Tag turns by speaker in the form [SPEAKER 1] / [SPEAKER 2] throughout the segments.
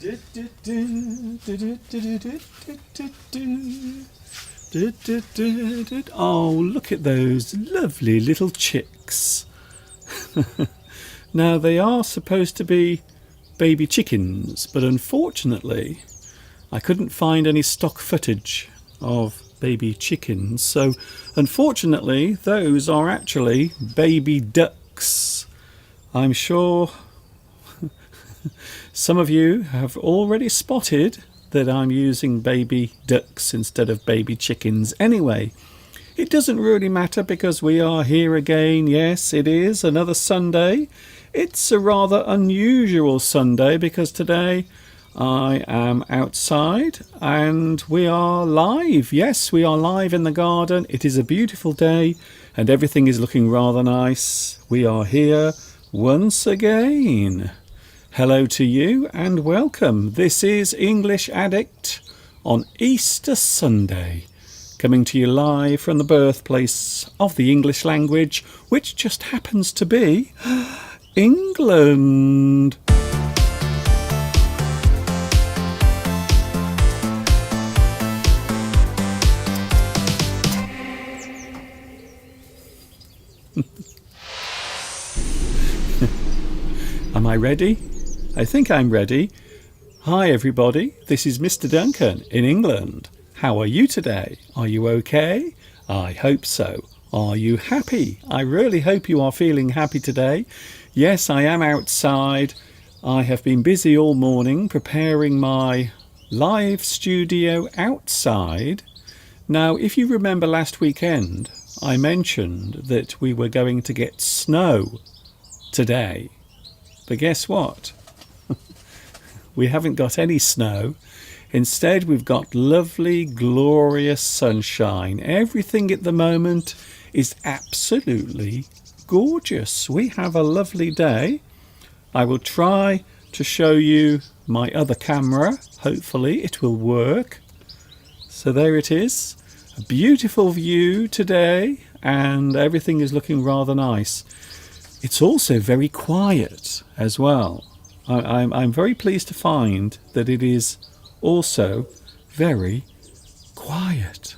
[SPEAKER 1] Oh, look at those lovely little chicks. Now, they are supposed to be baby chickens, but unfortunately, I couldn't find any stock footage of baby chickens. So, unfortunately, those are actually baby ducks. I'm sure some of you have already spotted that I'm using baby ducks instead of baby chickens. Anyway, it doesn't really matter because we are here again. Yes, it is another Sunday. It's a rather unusual Sunday because today I am outside and we are live. Yes, we are live in the garden. It is a beautiful day and everything is looking rather nice. We are here once again. Hello to you and welcome. This is English Addict on Easter Sunday, coming to you live from the birthplace of the English language, which just happens to be England. Am I ready? I think I'm ready. Hi everybody, this is Mr. Duncan in England. How are you today? Are you okay? I hope so. Are you happy? I really hope you are feeling happy today. Yes, I am outside. I have been busy all morning preparing my live studio outside. Now, if you remember last weekend, I mentioned that we were going to get snow today. But guess what? We haven't got any snow. Instead, we've got lovely, glorious sunshine. Everything at the moment is absolutely gorgeous. We have a lovely day. I will try to show you my other camera. Hopefully it will work. So there it is. A beautiful view today and everything is looking rather nice. It's also very quiet as well. I'm very pleased to find that it is also very quiet,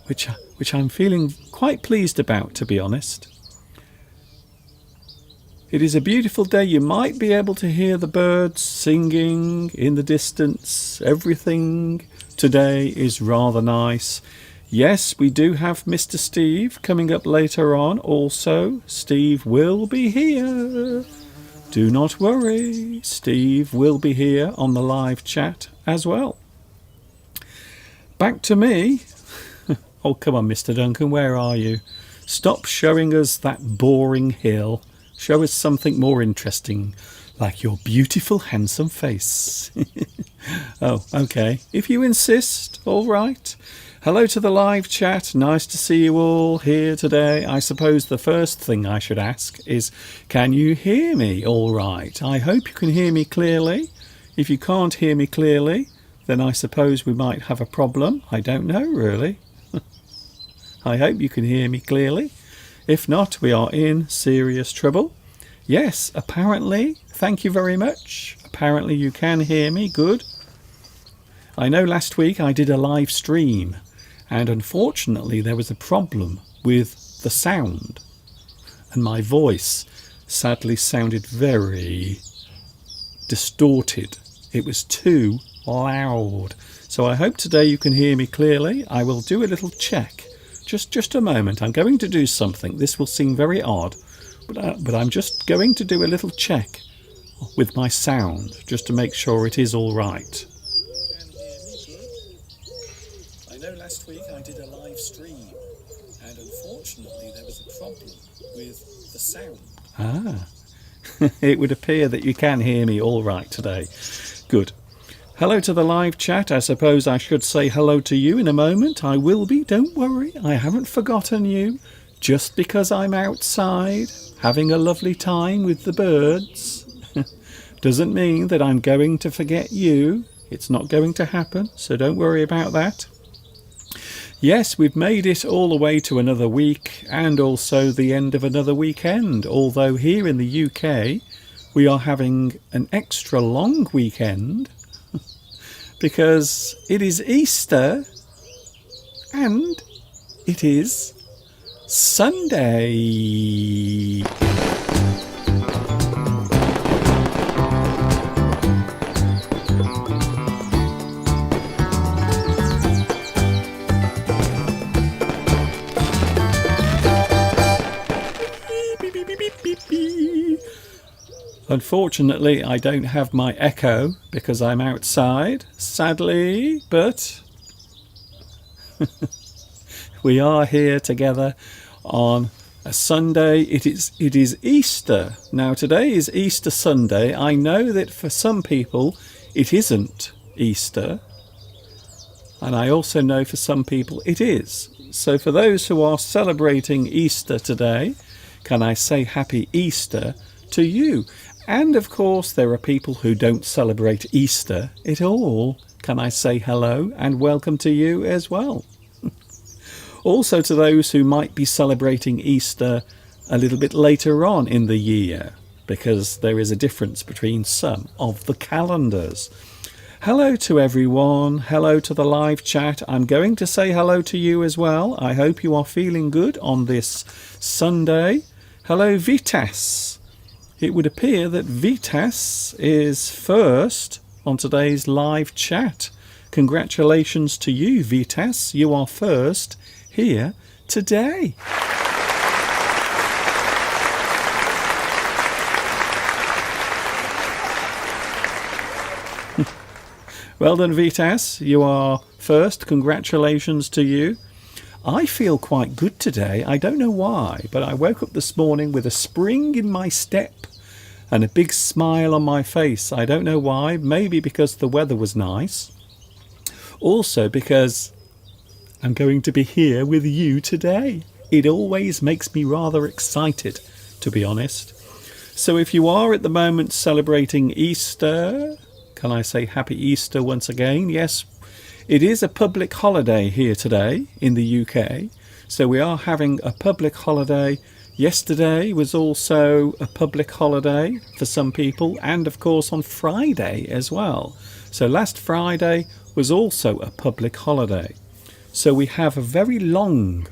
[SPEAKER 1] which I'm feeling quite pleased about, to be honest. It is a beautiful day. You might be able to hear the birds singing in the distance. Everything today is rather nice. Yes, we do have Mr. Steve coming up later on. Also, Steve will be here. Do not worry, Steve will be here on the live chat as well. Back to me. Oh, come on, Mr. Duncan, where are you? Stop showing us that boring hill. Show us something more interesting, like your beautiful, handsome face. Oh, okay. If you insist, all right. Hello to the live chat. Nice to see you all here today. I suppose the first thing I should ask is, can you hear me all right? I hope you can hear me clearly. If you can't hear me clearly, then I suppose we might have a problem. I don't know, really. I hope you can hear me clearly. If not, we are in serious trouble. Yes, apparently. Thank you very much. Apparently you can hear me. Good. I know last week I did a live stream. And unfortunately there was a problem with the sound and my voice sadly sounded very distorted. It was too loud. So I hope today you can hear me clearly. I will do a little check. Just a moment. I'm going to do something. This will seem very odd, but I'm just going to do a little check with my sound just to make sure it is all right. Last week I did a live stream and unfortunately there was a problem with the sound. It would appear that you can hear me all right today. Good. Hello to the live chat. I suppose I should say hello to you in a moment. I will be, don't worry. I haven't forgotten you. Just because I'm outside having a lovely time with the birds doesn't mean that I'm going to forget you. It's not going to happen, so don't worry about that. Yes, we've made it all the way to another week and also the end of another weekend, although here in the UK we are having an extra long weekend because it is Easter and it is Sunday. Unfortunately, I don't have my echo because I'm outside, sadly, but we are here together on a Sunday. It is Easter. Now, today is Easter Sunday. I know that for some people it isn't Easter, and I also know for some people it is. So for those who are celebrating Easter today, can I say Happy Easter to you? And of course, there are people who don't celebrate Easter at all. Can I say hello and welcome to you as well? Also to those who might be celebrating Easter a little bit later on in the year, because there is a difference between some of the calendars. Hello to everyone. Hello to the live chat. I'm going to say hello to you as well. I hope you are feeling good on this Sunday. Hello, Vitas. It would appear that Vitas is first on today's live chat. Congratulations to you, Vitas. You are first here today. Well done, Vitas. You are first. Congratulations to you. I feel quite good today. I don't know why, but I woke up this morning with a spring in my step and a big smile on my face. I don't know why. Maybe because the weather was nice. Also because I'm going to be here with you today. It always makes me rather excited, to be honest. So if you are at the moment celebrating Easter, can I say Happy Easter once again? Yes. It is a public holiday here today in the UK, so we are having a public holiday. Yesterday was also a public holiday for some people, and of course on Friday as well. So last Friday was also a public holiday. So we have a very long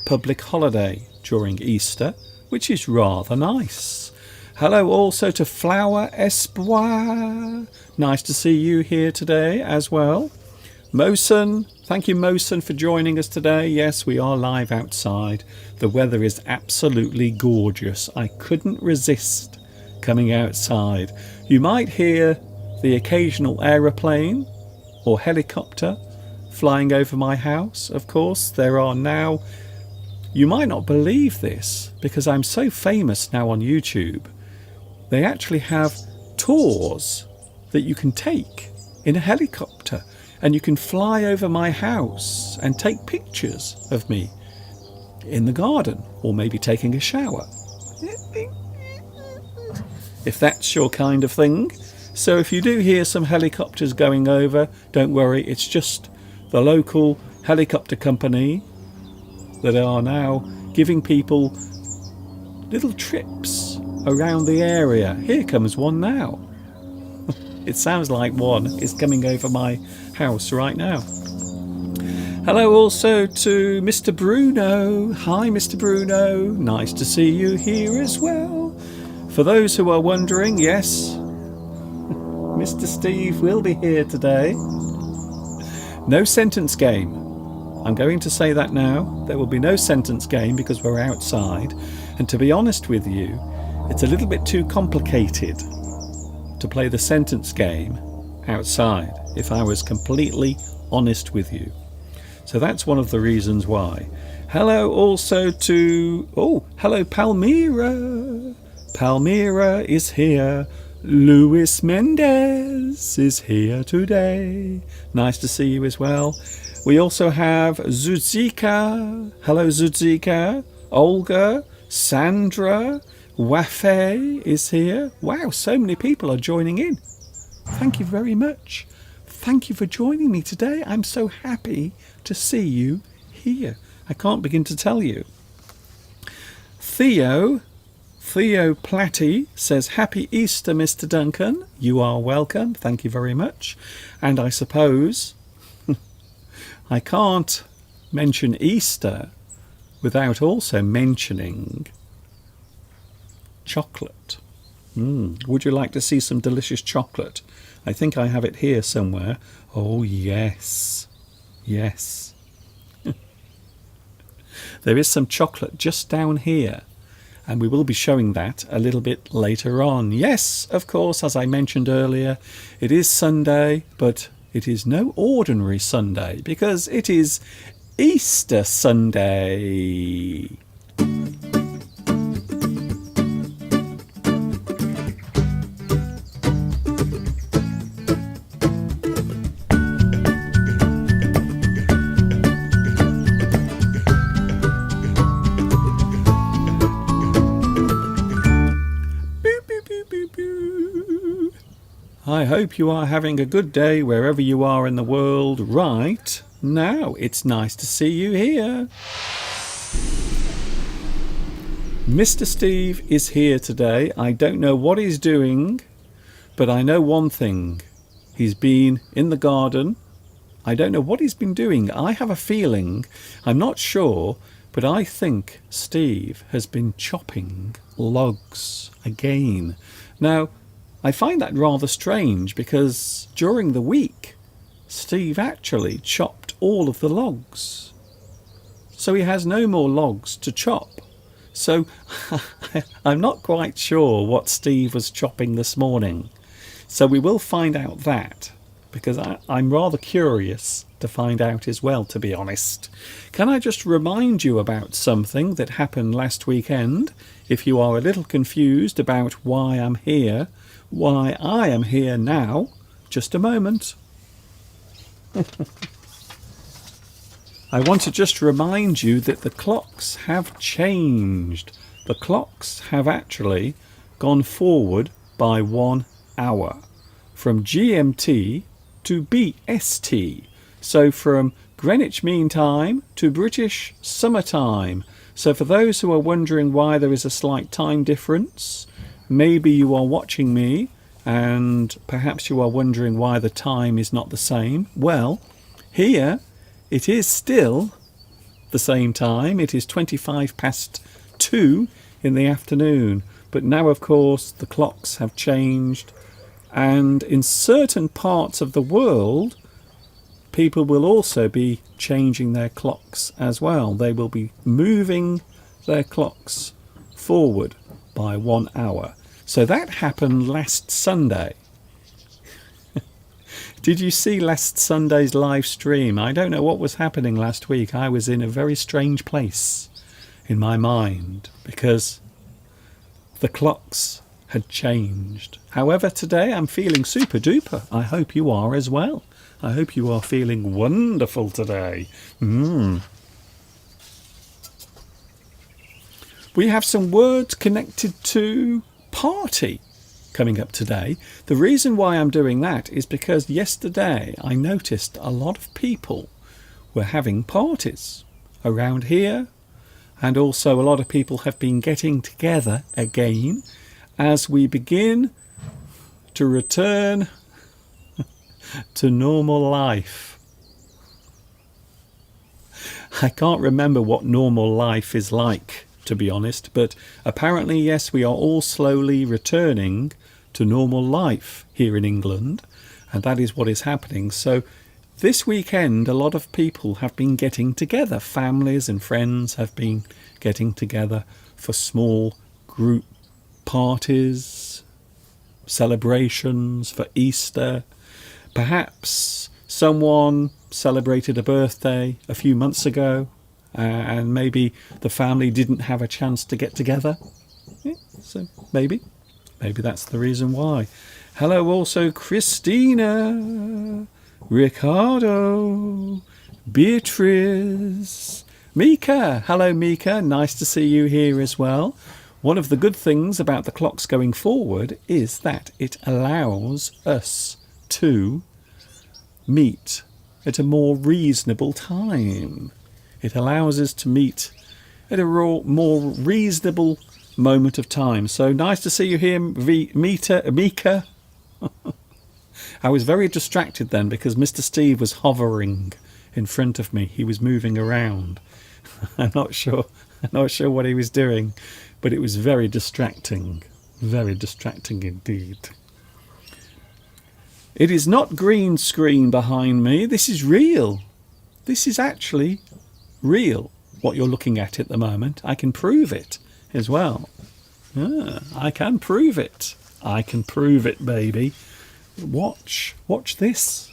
[SPEAKER 1] public holiday during Easter, which is rather nice. Hello also to Flower Espoir. Nice to see you here today as well. Mosen, thank you Mosen for joining us today. Yes, we are live outside. The weather is absolutely gorgeous. I couldn't resist coming outside. You might hear the occasional aeroplane or helicopter flying over my house. Of course, there are now, you might not believe this because I'm so famous now on YouTube, they actually have tours that you can take in a helicopter. And you can fly over my house and take pictures of me in the garden or maybe taking a shower. If that's your kind of thing. So if you do hear some helicopters going over, don't worry, it's just the local helicopter company that are now giving people little trips around the area. Here comes one now. It sounds like one is coming over my house right now. Hello also to Mr. Bruno. Hi Mr. Bruno, nice to see you here as well. For those who are wondering, yes, Mr. Steve will be here today. No sentence game. I'm going to say that now. There will be no sentence game because we're outside, and to be honest with you, it's a little bit too complicated to play the sentence game outside, if I was completely honest with you. So that's one of the reasons why. Hello also to, hello Palmyra. Palmyra is here. Luis Mendez is here today. Nice to see you as well. We also have Zuzika. Hello Zuzika. Olga, Sandra, Wafe is here. Wow, so many people are joining in. Thank you very much. Thank you for joining me today. I'm so happy to see you here. I can't begin to tell you. Theo Theo Platty says, Happy Easter, Mr. Duncan. You are welcome. Thank you very much. And I suppose I can't mention Easter without also mentioning chocolate. Would you like to see some delicious chocolate? I think I have it here somewhere. Oh, yes. Yes. There is some chocolate just down here, and we will be showing that a little bit later on. Yes, of course, as I mentioned earlier, it is Sunday, but it is no ordinary Sunday because it is Easter Sunday. I hope you are having a good day wherever you are in the world right now. It's nice to see you here. Mr. Steve is here today. I don't know what he's doing, but I know one thing. He's been in the garden. I don't know what he's been doing. I have a feeling, I'm not sure, but I think Steve has been chopping logs again. Now, I find that rather strange because during the week, Steve actually chopped all of the logs. So he has no more logs to chop. So I'm not quite sure what Steve was chopping this morning. So we will find out that, because I'm rather curious to find out as well, to be honest. Can I just remind you about something that happened last weekend? If you are a little confused about why I'm here, why I am here now, just a moment. I want to just remind you that the clocks have changed. The clocks have actually gone forward by 1 hour from GMT to BST. So from Greenwich Mean Time to British Summer Time. So for those who are wondering why there is a slight time difference, maybe you are watching me and perhaps you are wondering why the time is not the same. Well, here it is still the same time. It is 2 in the afternoon. But now, of course, the clocks have changed. And in certain parts of the world, people will also be changing their clocks as well. They will be moving their clocks forward by 1 hour. So that happened last Sunday. Did you see last Sunday's live stream? I don't know what was happening last week. I was in a very strange place in my mind because the clocks had changed. However, today I'm feeling super duper. I hope you are as well. I hope you are feeling wonderful today. We have some words connected to party coming up today. The reason why I'm doing that is because yesterday I noticed a lot of people were having parties around here, and also a lot of people have been getting together again as we begin to return to normal life. I can't remember what normal life is like, to be honest, but apparently, yes, we are all slowly returning to normal life here in England, and that is what is happening. So this weekend, a lot of people have been getting together. Families and friends have been getting together for small group parties, celebrations for Easter. Perhaps someone celebrated a birthday a few months ago, and maybe the family didn't have a chance to get together. Yeah, so maybe that's the reason why. Hello also Christina, Ricardo, Beatrice, Mika. Hello Mika, nice to see you here as well. One of the good things about the clocks going forward is that it allows us to meet at a more reasonable time. It allows us to meet at a more reasonable moment of time. So nice to see you here, Mika. I was very distracted then because Mr. Steve was hovering in front of me. He was moving around. I'm not sure what he was doing, but it was very distracting indeed. It is not green screen behind me. This is real. This is actually real, what you're looking at the moment. I can prove it as well. I can prove it. I can prove it, baby. Watch this.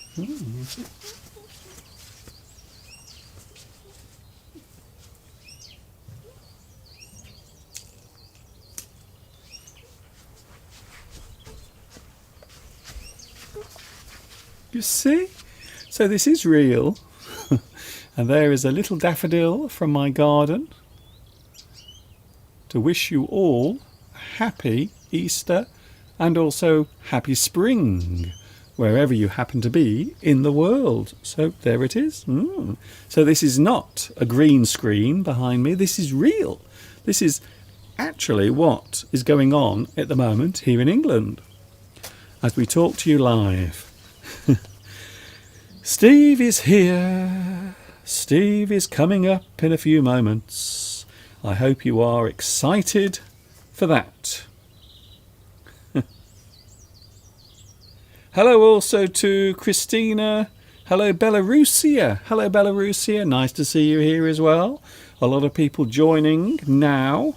[SPEAKER 1] You see? So this is real. And there is a little daffodil from my garden to wish you all a happy Easter and also happy spring, wherever you happen to be in the world. So there it is. So this is not a green screen behind me. This is real. This is actually what is going on at the moment here in England as we talk to you live. Steve is here. Steve is coming up in a few moments. I hope you are excited for that. Hello also to Christina. Hello Belarusia. Hello Belarusia. Nice to see you here as well. A lot of people joining now.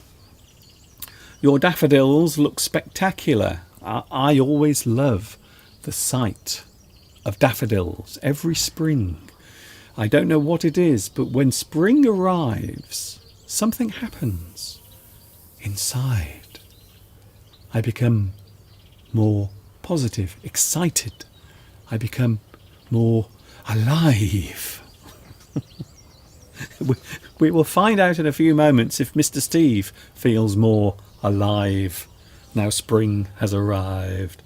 [SPEAKER 1] Your daffodils look spectacular. I always love the sight of daffodils every spring. I don't know what it is, but when spring arrives, something happens inside. I become more positive, excited. I become more alive. We will find out in a few moments if Mr. Steve feels more alive now spring has arrived.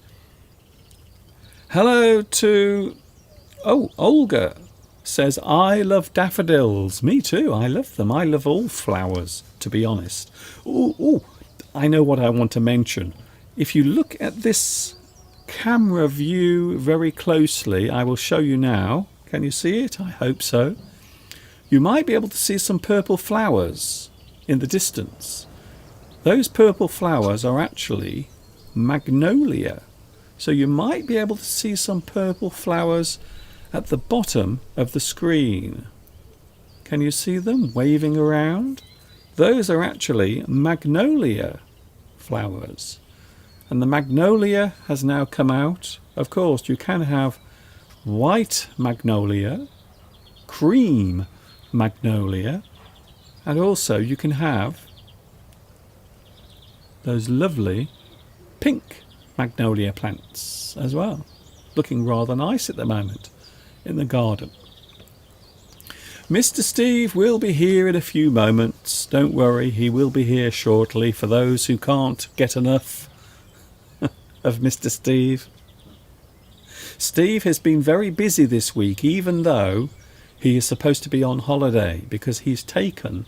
[SPEAKER 1] Hello to... Oh, Olga says, I love daffodils. Me too, I love them. I love all flowers, to be honest. Oh, I know what I want to mention. If you look at this camera view very closely, I will show you now. Can you see it? I hope so. You might be able to see some purple flowers in the distance. Those purple flowers are actually magnolia. So you might be able to see some purple flowers at the bottom of the screen. Can you see them waving around? Those are actually magnolia flowers. And the magnolia has now come out. Of course, you can have white magnolia, cream magnolia, and also you can have those lovely pink magnolia plants as well, looking rather nice at the moment in the garden. Mr. Steve will be here in a few moments. Don't worry, he will be here shortly for those who can't get enough of Mr. Steve. Steve has been very busy this week, even though he is supposed to be on holiday, because he's taken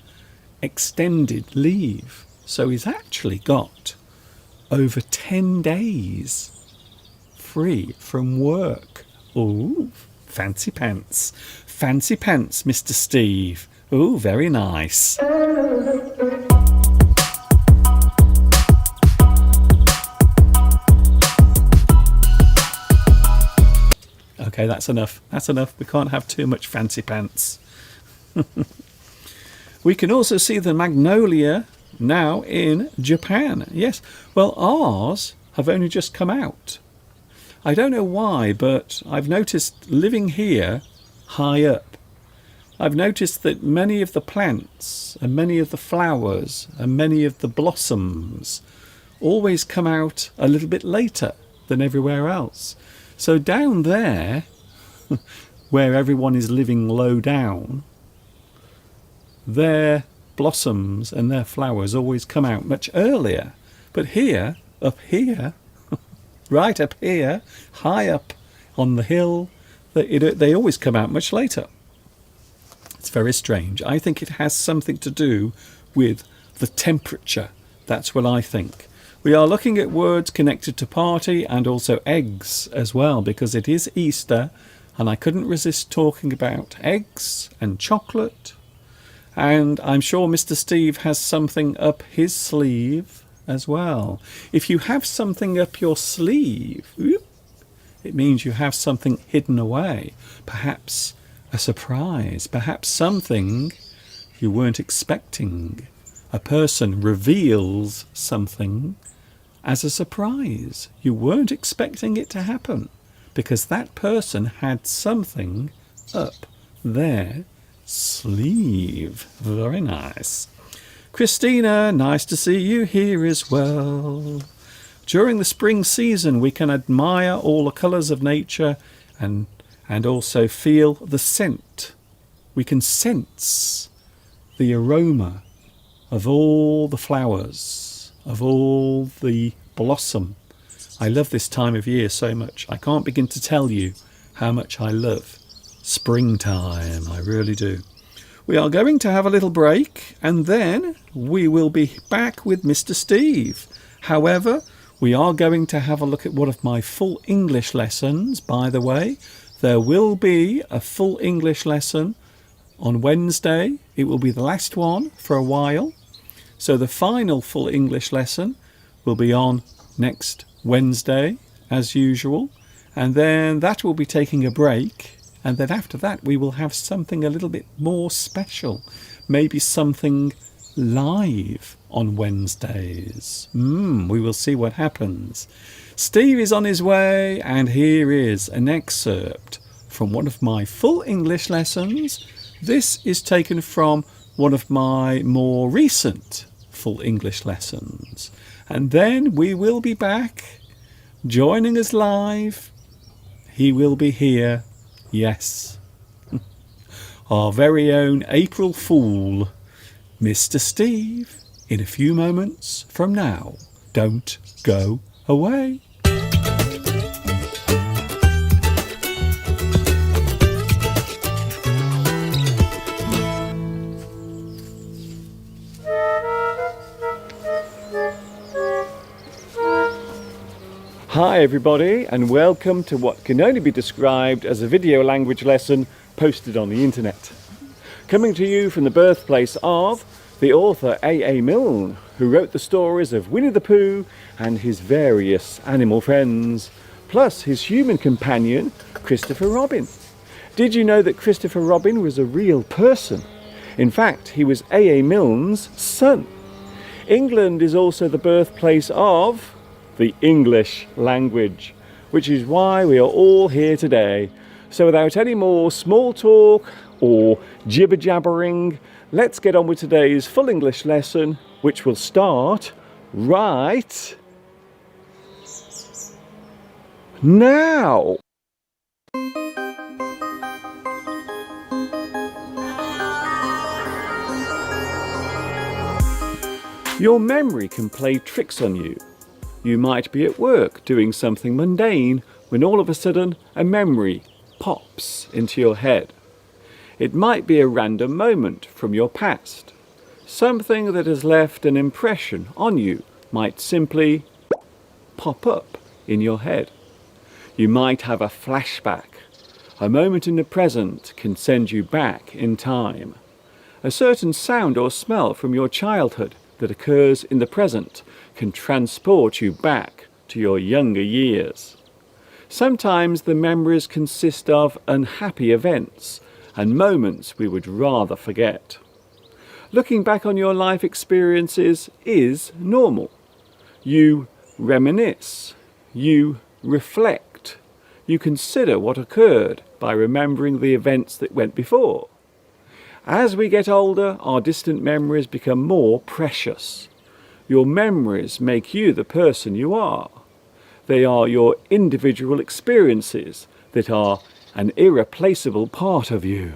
[SPEAKER 1] extended leave. So he's actually got over 10 days free from work. Ooh, fancy pants. Fancy pants, Mr. Steve. Ooh, very nice. Okay, that's enough. That's enough. We can't have too much fancy pants. We can also see the magnolia now in Japan. Yes, well, ours have only just come out. I don't know why, but I've noticed living here high up, I've noticed that many of the plants and many of the flowers and many of the blossoms always come out a little bit later than everywhere else. So down there, where everyone is living low down, their blossoms and their flowers always come out much earlier. But here, up here, right up here, high up on the hill, they always come out much later. It's very strange. I think it has something to do with the temperature That's what I think. We are looking at words connected to party and also eggs as well, because it is Easter and I couldn't resist talking about eggs and chocolate. And I'm sure Mr. Steve has something up his sleeve as well. If you have something up your sleeve, it means you have something hidden away. Perhaps a surprise, perhaps something you weren't expecting. A person reveals something as a surprise. You weren't expecting it to happen because that person had something up their sleeve. Very nice. Christina, nice to see you here as well. During the spring season, we can admire all the colours of nature and also feel the scent. We can sense the aroma of all the flowers, of all the blossom. I love this time of year so much. I can't begin to tell you how much I love springtime. I really do. We are going to have a little break and then we will be back with Mr. Steve. However, we are going to have a look at one of my full English lessons, by the way. There will be a full English lesson on Wednesday. It will be the last one for a while. So the final full English lesson will be on next Wednesday, as usual. And then that will be taking a break. And then after that, we will have something a little bit more special. Maybe something live on Wednesdays. We will see what happens. Steve is on his way, and here is an excerpt from one of my full English lessons. This is taken from one of my more recent full English lessons. And then we will be back, joining us live. He will be here, yes. Our very own April Fool, Mr. Steve, in a few moments from now. Don't go away. Hi everybody, and welcome to what can only be described as a video language lesson posted on the internet. Coming to you from the birthplace of the author A.A. Milne, who wrote the stories of Winnie the Pooh and his various animal friends, plus his human companion, Christopher Robin. Did you know that Christopher Robin was a real person? In fact, he was A.A. Milne's son. England is also the birthplace of the English language, which is why we are all here today. So without any more small talk or jibber-jabbering, let's get on with today's full English lesson, which will start right now. Your memory can play tricks on you. You might be at work doing something mundane when all of a sudden a memory pops into your head. It might be a random moment from your past. Something that has left an impression on you might simply pop up in your head. You might have a flashback. A moment in the present can send you back in time. A certain sound or smell from your childhood that occurs in the present can transport you back to your younger years. Sometimes the memories consist of unhappy events and moments we would rather forget. Looking back on your life experiences is normal. You reminisce, you reflect, you consider what occurred by remembering the events that went before. As we get older, our distant memories become more precious. Your memories make you the person you are. They are your individual experiences that are an irreplaceable part of you.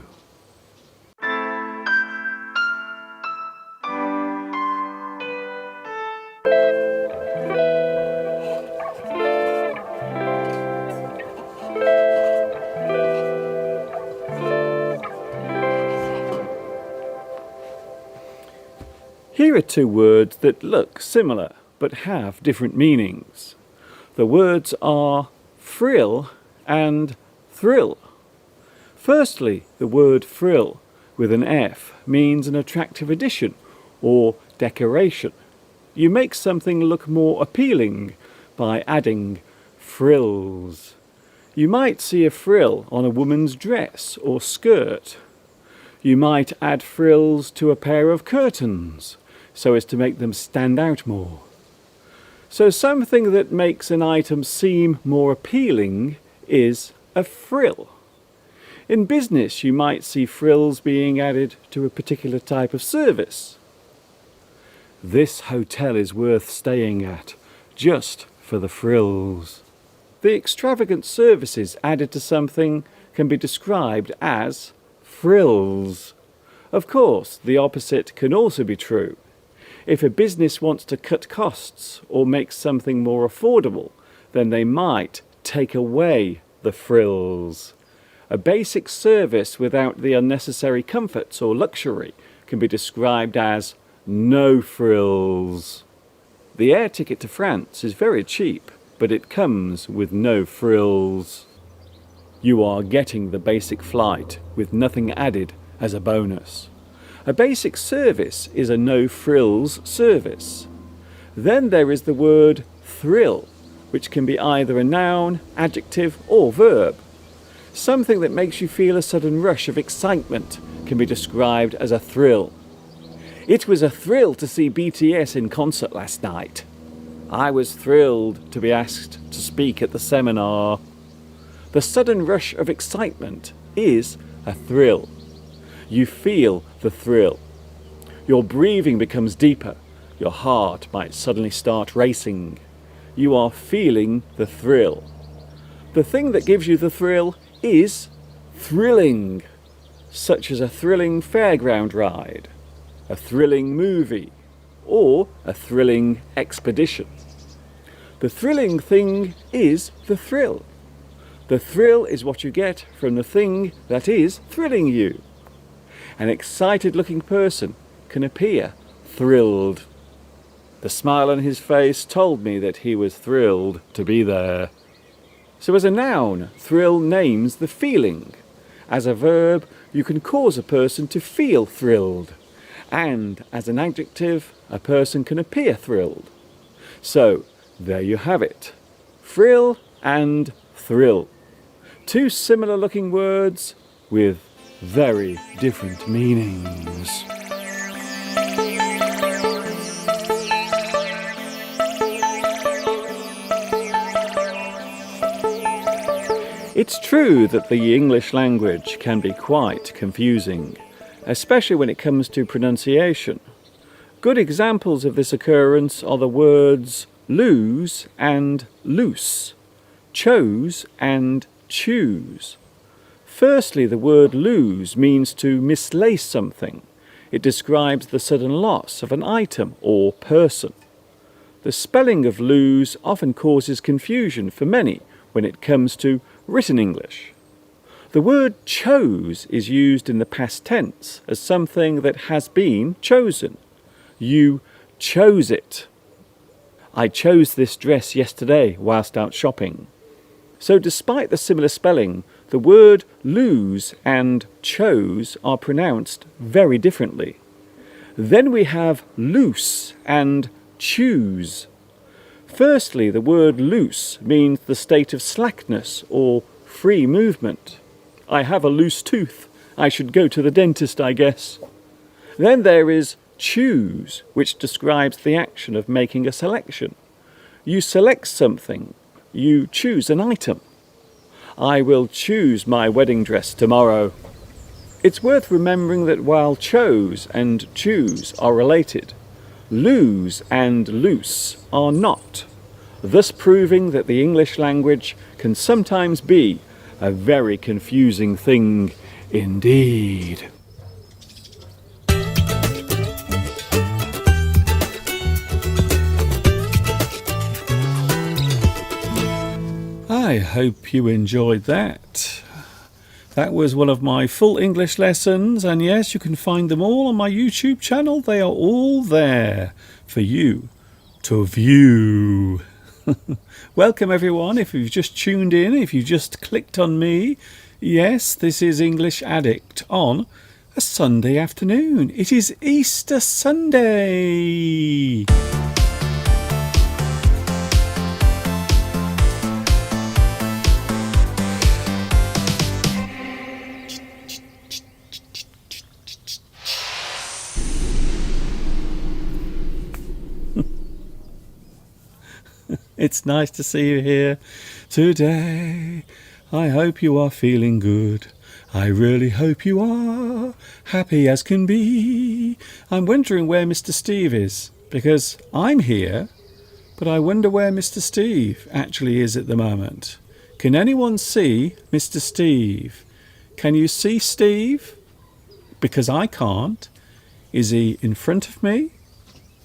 [SPEAKER 1] Here are two words that look similar but have different meanings. The words are frill and thrill. Firstly, the word frill with an F means an attractive addition or decoration. You make something look more appealing by adding frills. You might see a frill on a woman's dress or skirt. You might add frills to a pair of curtains so as to make them stand out more. So something that makes an item seem more appealing is a frill. In business, you might see frills being added to a particular type of service. This hotel is worth staying at, just for the frills. The extravagant services added to something can be described as frills. Of course, the opposite can also be true. If a business wants to cut costs or make something more affordable, then they might take away the frills. A basic service without the unnecessary comforts or luxury can be described as no frills. The air ticket to France is very cheap, but it comes with no frills. You are getting the basic flight with nothing added as a bonus. A basic service is a no-frills service. Then there is the word thrill, which can be either a noun, adjective or verb. Something that makes you feel a sudden rush of excitement can be described as a thrill. It was a thrill to see BTS in concert last night. I was thrilled to be asked to speak at the seminar. The sudden rush of excitement is a thrill. You feel the thrill. Your breathing becomes deeper. Your heart might suddenly start racing. You are feeling the thrill. The thing that gives you the thrill is thrilling, such as a thrilling fairground ride, a thrilling movie, or a thrilling expedition. The thrilling thing is the thrill. The thrill is what you get from the thing that is thrilling you. An excited-looking person can appear thrilled. The smile on his face told me that he was thrilled to be there. So as a noun, thrill names the feeling. As a verb, you can cause a person to feel thrilled. And as an adjective, a person can appear thrilled. So, there you have it. Frill and thrill. Two similar-looking words with very different meanings. It's true that the English language can be quite confusing, especially when it comes to pronunciation. Good examples of this occurrence are the words lose and loose, chose and choose. Firstly, the word lose means to mislace something. It describes the sudden loss of an item or person. The spelling of lose often causes confusion for many when it comes to written English. The word chose is used in the past tense as something that has been chosen. You chose it. I chose this dress yesterday whilst out shopping. So despite the similar spelling, the word lose and chose are pronounced very differently. Then we have loose and choose. Firstly, the word loose means the state of slackness or free movement. I have a loose tooth. I should go to the dentist, I guess. Then there is choose, which describes the action of making a selection. You select something. You choose an item. I will choose my wedding dress tomorrow. It's worth remembering that while chose and choose are related, lose and loose are not, thus proving that the English language can sometimes be a very confusing thing indeed. I hope you enjoyed that. That was one of my full English lessons, and yes, you can find them all on my YouTube channel. They are all there for you to view. Welcome everyone. If you've just tuned in, if you just clicked on me, yes, this is English Addict on a Sunday afternoon. It is Easter Sunday. It's nice to see you here today. I hope you are feeling good. I really hope you are happy as can be. I'm wondering where Mr. Steve is, because I'm here, but I wonder where Mr. Steve actually is at the moment. Can anyone see Mr. Steve? Can you see Steve? Because I can't. Is he in front of me?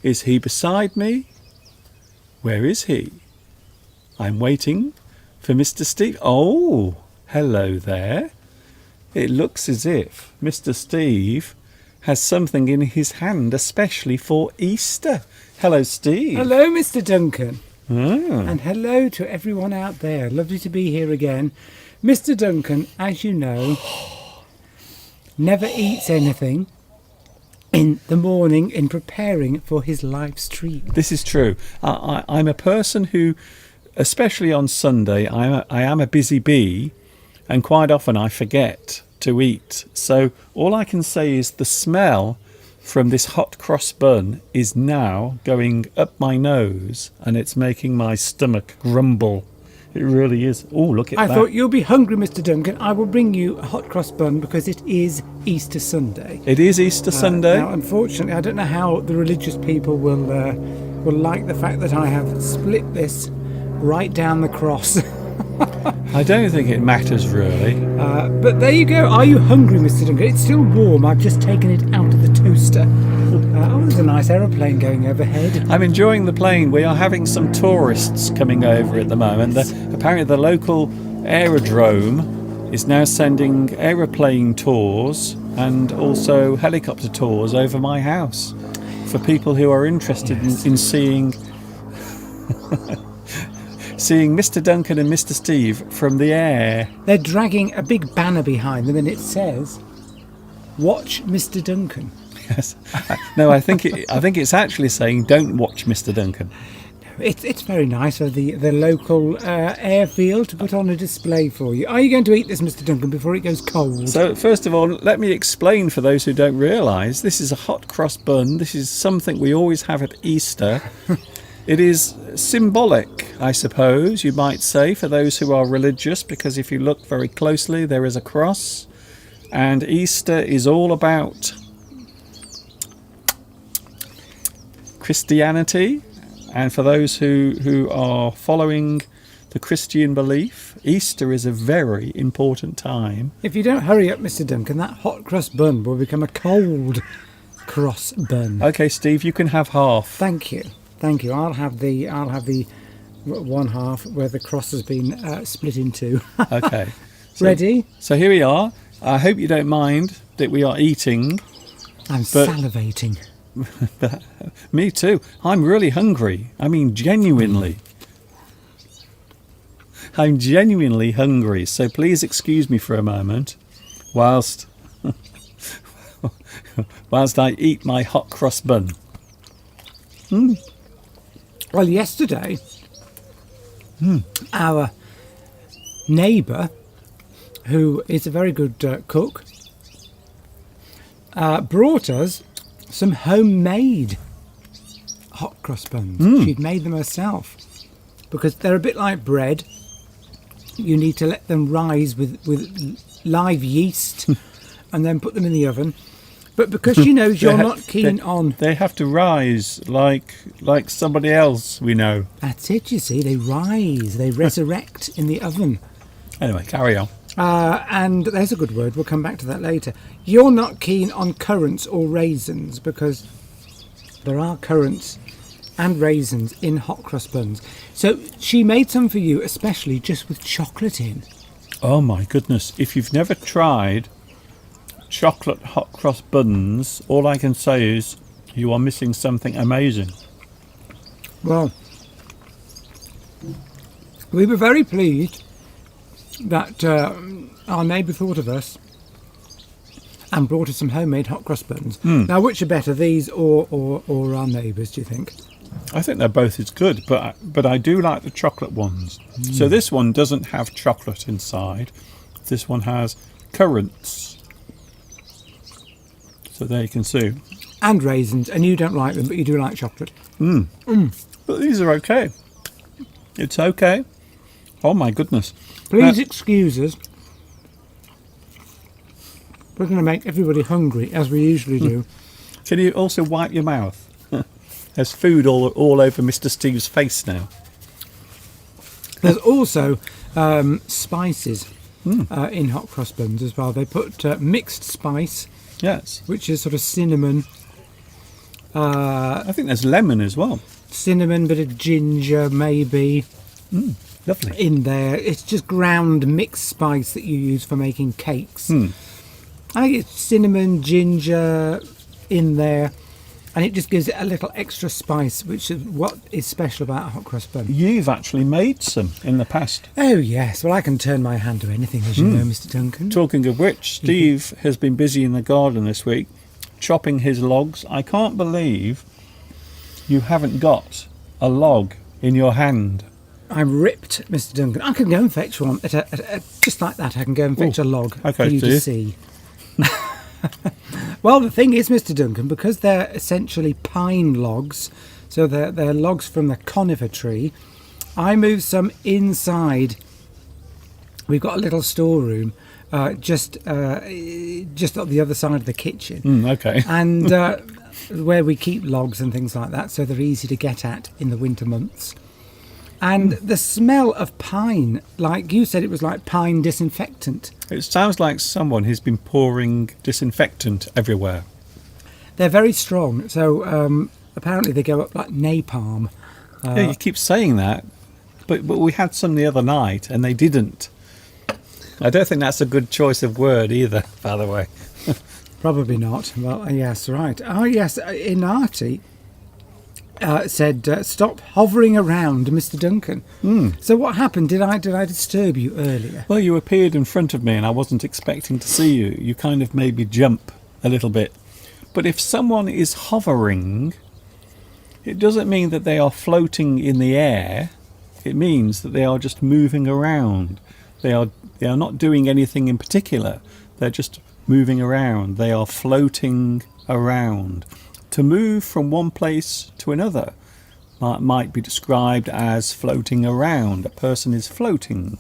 [SPEAKER 1] Is he beside me? Where is he? I'm waiting for Mr. Steve. Oh, hello there. It looks as if Mr. Steve has something in his hand especially for Easter. Hello, Steve.
[SPEAKER 2] Hello, Mr. Duncan.
[SPEAKER 1] Ah.
[SPEAKER 2] And hello to everyone out there. Lovely to be here again. Mr. Duncan, as you know, never eats anything in the morning in preparing for his life's treat.
[SPEAKER 1] This is true. I'm a person who, especially on Sunday, I am a busy bee, and quite often I forget to eat. So all I can say is the smell from this hot cross bun is now going up my nose, and it's making my stomach grumble. It really is. Oh, look at that.
[SPEAKER 2] I thought you'll be hungry, Mr. Duncan. I will bring you a hot cross bun because it is Easter Sunday.
[SPEAKER 1] It is Easter Sunday.
[SPEAKER 2] Now, unfortunately, I don't know how the religious people will like the fact that I have split this right down the cross.
[SPEAKER 1] I don't think it matters really.
[SPEAKER 2] But there you go. Are you hungry, Mr. Duncan? It's still warm. I've just taken it out of the toaster. Oh, there's a nice aeroplane going overhead.
[SPEAKER 1] I'm enjoying the plane. We are having some tourists coming over at the moment. Apparently the local aerodrome is now sending aeroplane tours and also helicopter tours over my house for people who are interested in seeing seeing Mr. Duncan and Mr. Steve from the air.
[SPEAKER 2] They're dragging a big banner behind them and it says, "Watch Mr. Duncan."
[SPEAKER 1] Yes. No, I think it's actually saying, "Don't watch Mr. Duncan."
[SPEAKER 2] It's very nice of the local airfield to put on a display for you. Are you going to eat this, Mr. Duncan, before it goes cold?
[SPEAKER 1] So first of all, let me explain for those who don't realise, this is a hot cross bun. This is something we always have at Easter. It is symbolic, I suppose, you might say, for those who are religious, because if you look very closely, there is a cross. And Easter is all about Christianity. And for those who are following the Christian belief, Easter is a very important time.
[SPEAKER 2] If you don't hurry up, Mr. Duncan, that hot cross bun will become a cold cross bun.
[SPEAKER 1] Okay, Steve, you can have half.
[SPEAKER 2] Thank you. I'll have the one half where the cross has been split in two.
[SPEAKER 1] Okay.
[SPEAKER 2] Ready?
[SPEAKER 1] So here we are. I hope you don't mind that we are eating.
[SPEAKER 2] I'm salivating.
[SPEAKER 1] Me too. I'm really hungry. I mean, genuinely. I'm genuinely hungry. So please excuse me for a moment whilst I eat my hot cross bun.
[SPEAKER 2] Well, yesterday, our neighbour, who is a very good cook, brought us some homemade hot cross buns. She'd made them herself because they're a bit like bread. You need to let them rise with live yeast and then put them in the oven. But because she knows you're not keen on...
[SPEAKER 1] They have to rise like somebody else we know.
[SPEAKER 2] That's it, you see. They rise. They resurrect in the oven.
[SPEAKER 1] Anyway, carry on.
[SPEAKER 2] And there's a good word. We'll come back to that later. You're not keen on currants or raisins because there are currants and raisins in hot cross buns. So she made some for you, especially just with chocolate in.
[SPEAKER 1] Oh my goodness. If you've never tried chocolate hot cross buns, all I can say is you are missing something amazing.
[SPEAKER 2] Well, we were very pleased that our neighbour thought of us and brought us some homemade hot cross buns. Now, which are better, these or our neighbours, do you think?
[SPEAKER 1] I think they're both as good, but I do like the chocolate ones. So this one doesn't have chocolate inside. This one has currants. So there you can see.
[SPEAKER 2] And raisins, and you don't like them, but you do like chocolate.
[SPEAKER 1] But these are okay. It's okay. Oh my goodness.
[SPEAKER 2] Please excuse us. We're going to make everybody hungry, as we usually do.
[SPEAKER 1] Can you also wipe your mouth? There's food all over Mr. Steve's face now.
[SPEAKER 2] There's also spices in hot cross buns as well. They put mixed spice,
[SPEAKER 1] Yes.
[SPEAKER 2] which is sort of cinnamon,
[SPEAKER 1] I think there's lemon as well.
[SPEAKER 2] cinnamon, bit of ginger maybe
[SPEAKER 1] Lovely.
[SPEAKER 2] in there. It's just ground mixed spice that you use for making cakes. I think it's cinnamon, ginger in there, and it just gives it a little extra spice, which is what is special about a hot cross bun.
[SPEAKER 1] You've actually made some in the past.
[SPEAKER 2] Oh yes, well I can turn my hand to anything, as you know, Mr. Duncan.
[SPEAKER 1] Talking of which, Steve has been busy in the garden this week, chopping his logs. I can't believe you haven't got a log in your hand.
[SPEAKER 2] I'm ripped, Mr. Duncan. I can go and fetch one. Just like that, I can go and fetch a log
[SPEAKER 1] okay,
[SPEAKER 2] for you to see. Well, the thing is, Mr. Duncan, because they're essentially pine logs, so they're logs from the conifer tree, I moved some inside. We've got a little storeroom just up the other side of the kitchen.
[SPEAKER 1] Okay.
[SPEAKER 2] And where we keep logs and things like that, so they're easy to get at in the winter months. And the smell of pine, like you said, it was like pine disinfectant.
[SPEAKER 1] It sounds like someone who's been pouring disinfectant everywhere.
[SPEAKER 2] They're very strong, so apparently they go up like napalm.
[SPEAKER 1] Yeah, you keep saying that, but we had some the other night and they didn't. I don't think that's a good choice of word either, by the way.
[SPEAKER 2] Probably not. Well, yes, right. Oh, yes, Inati said, stop hovering around, Mr. Duncan. So what happened? Did I disturb you earlier?
[SPEAKER 1] Well, you appeared in front of me and I wasn't expecting to see you. You kind of made me jump a little bit. But if someone is hovering, it doesn't mean that they are floating in the air. It means that they are just moving around. They are not doing anything in particular. They're just moving around. They are floating around. To move from one place to another might be described as floating around. A person is floating.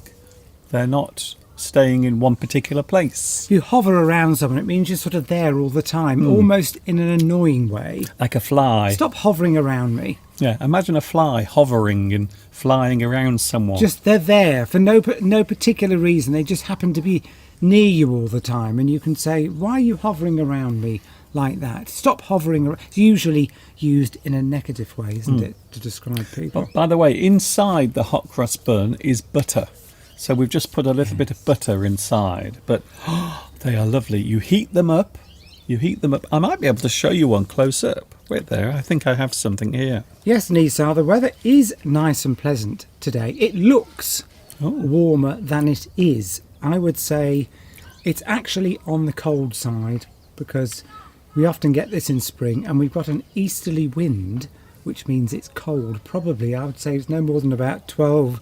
[SPEAKER 1] They're not staying in one particular place.
[SPEAKER 2] If you hover around someone, it means you're sort of there all the time, almost in an annoying way.
[SPEAKER 1] Like a fly.
[SPEAKER 2] Stop hovering around me.
[SPEAKER 1] Yeah, imagine a fly hovering and flying around someone.
[SPEAKER 2] Just they're there for no particular reason. They just happen to be near you all the time, and you can say, why are you hovering around me like that? Stop hovering around. It's usually used in a negative way, isn't it, to describe people?
[SPEAKER 1] By the way, inside the hot cross bun is butter. So we've just put a little bit of butter inside, but they are lovely. You heat them up. I might be able to show you one close up. Wait there, I think I have something here.
[SPEAKER 2] Yes, Nisa, the weather is nice and pleasant today. It looks warmer than it is. I would say it's actually on the cold side, because we often get this in spring, and we've got an easterly wind, which means it's cold. Probably, I would say it's no more than about 12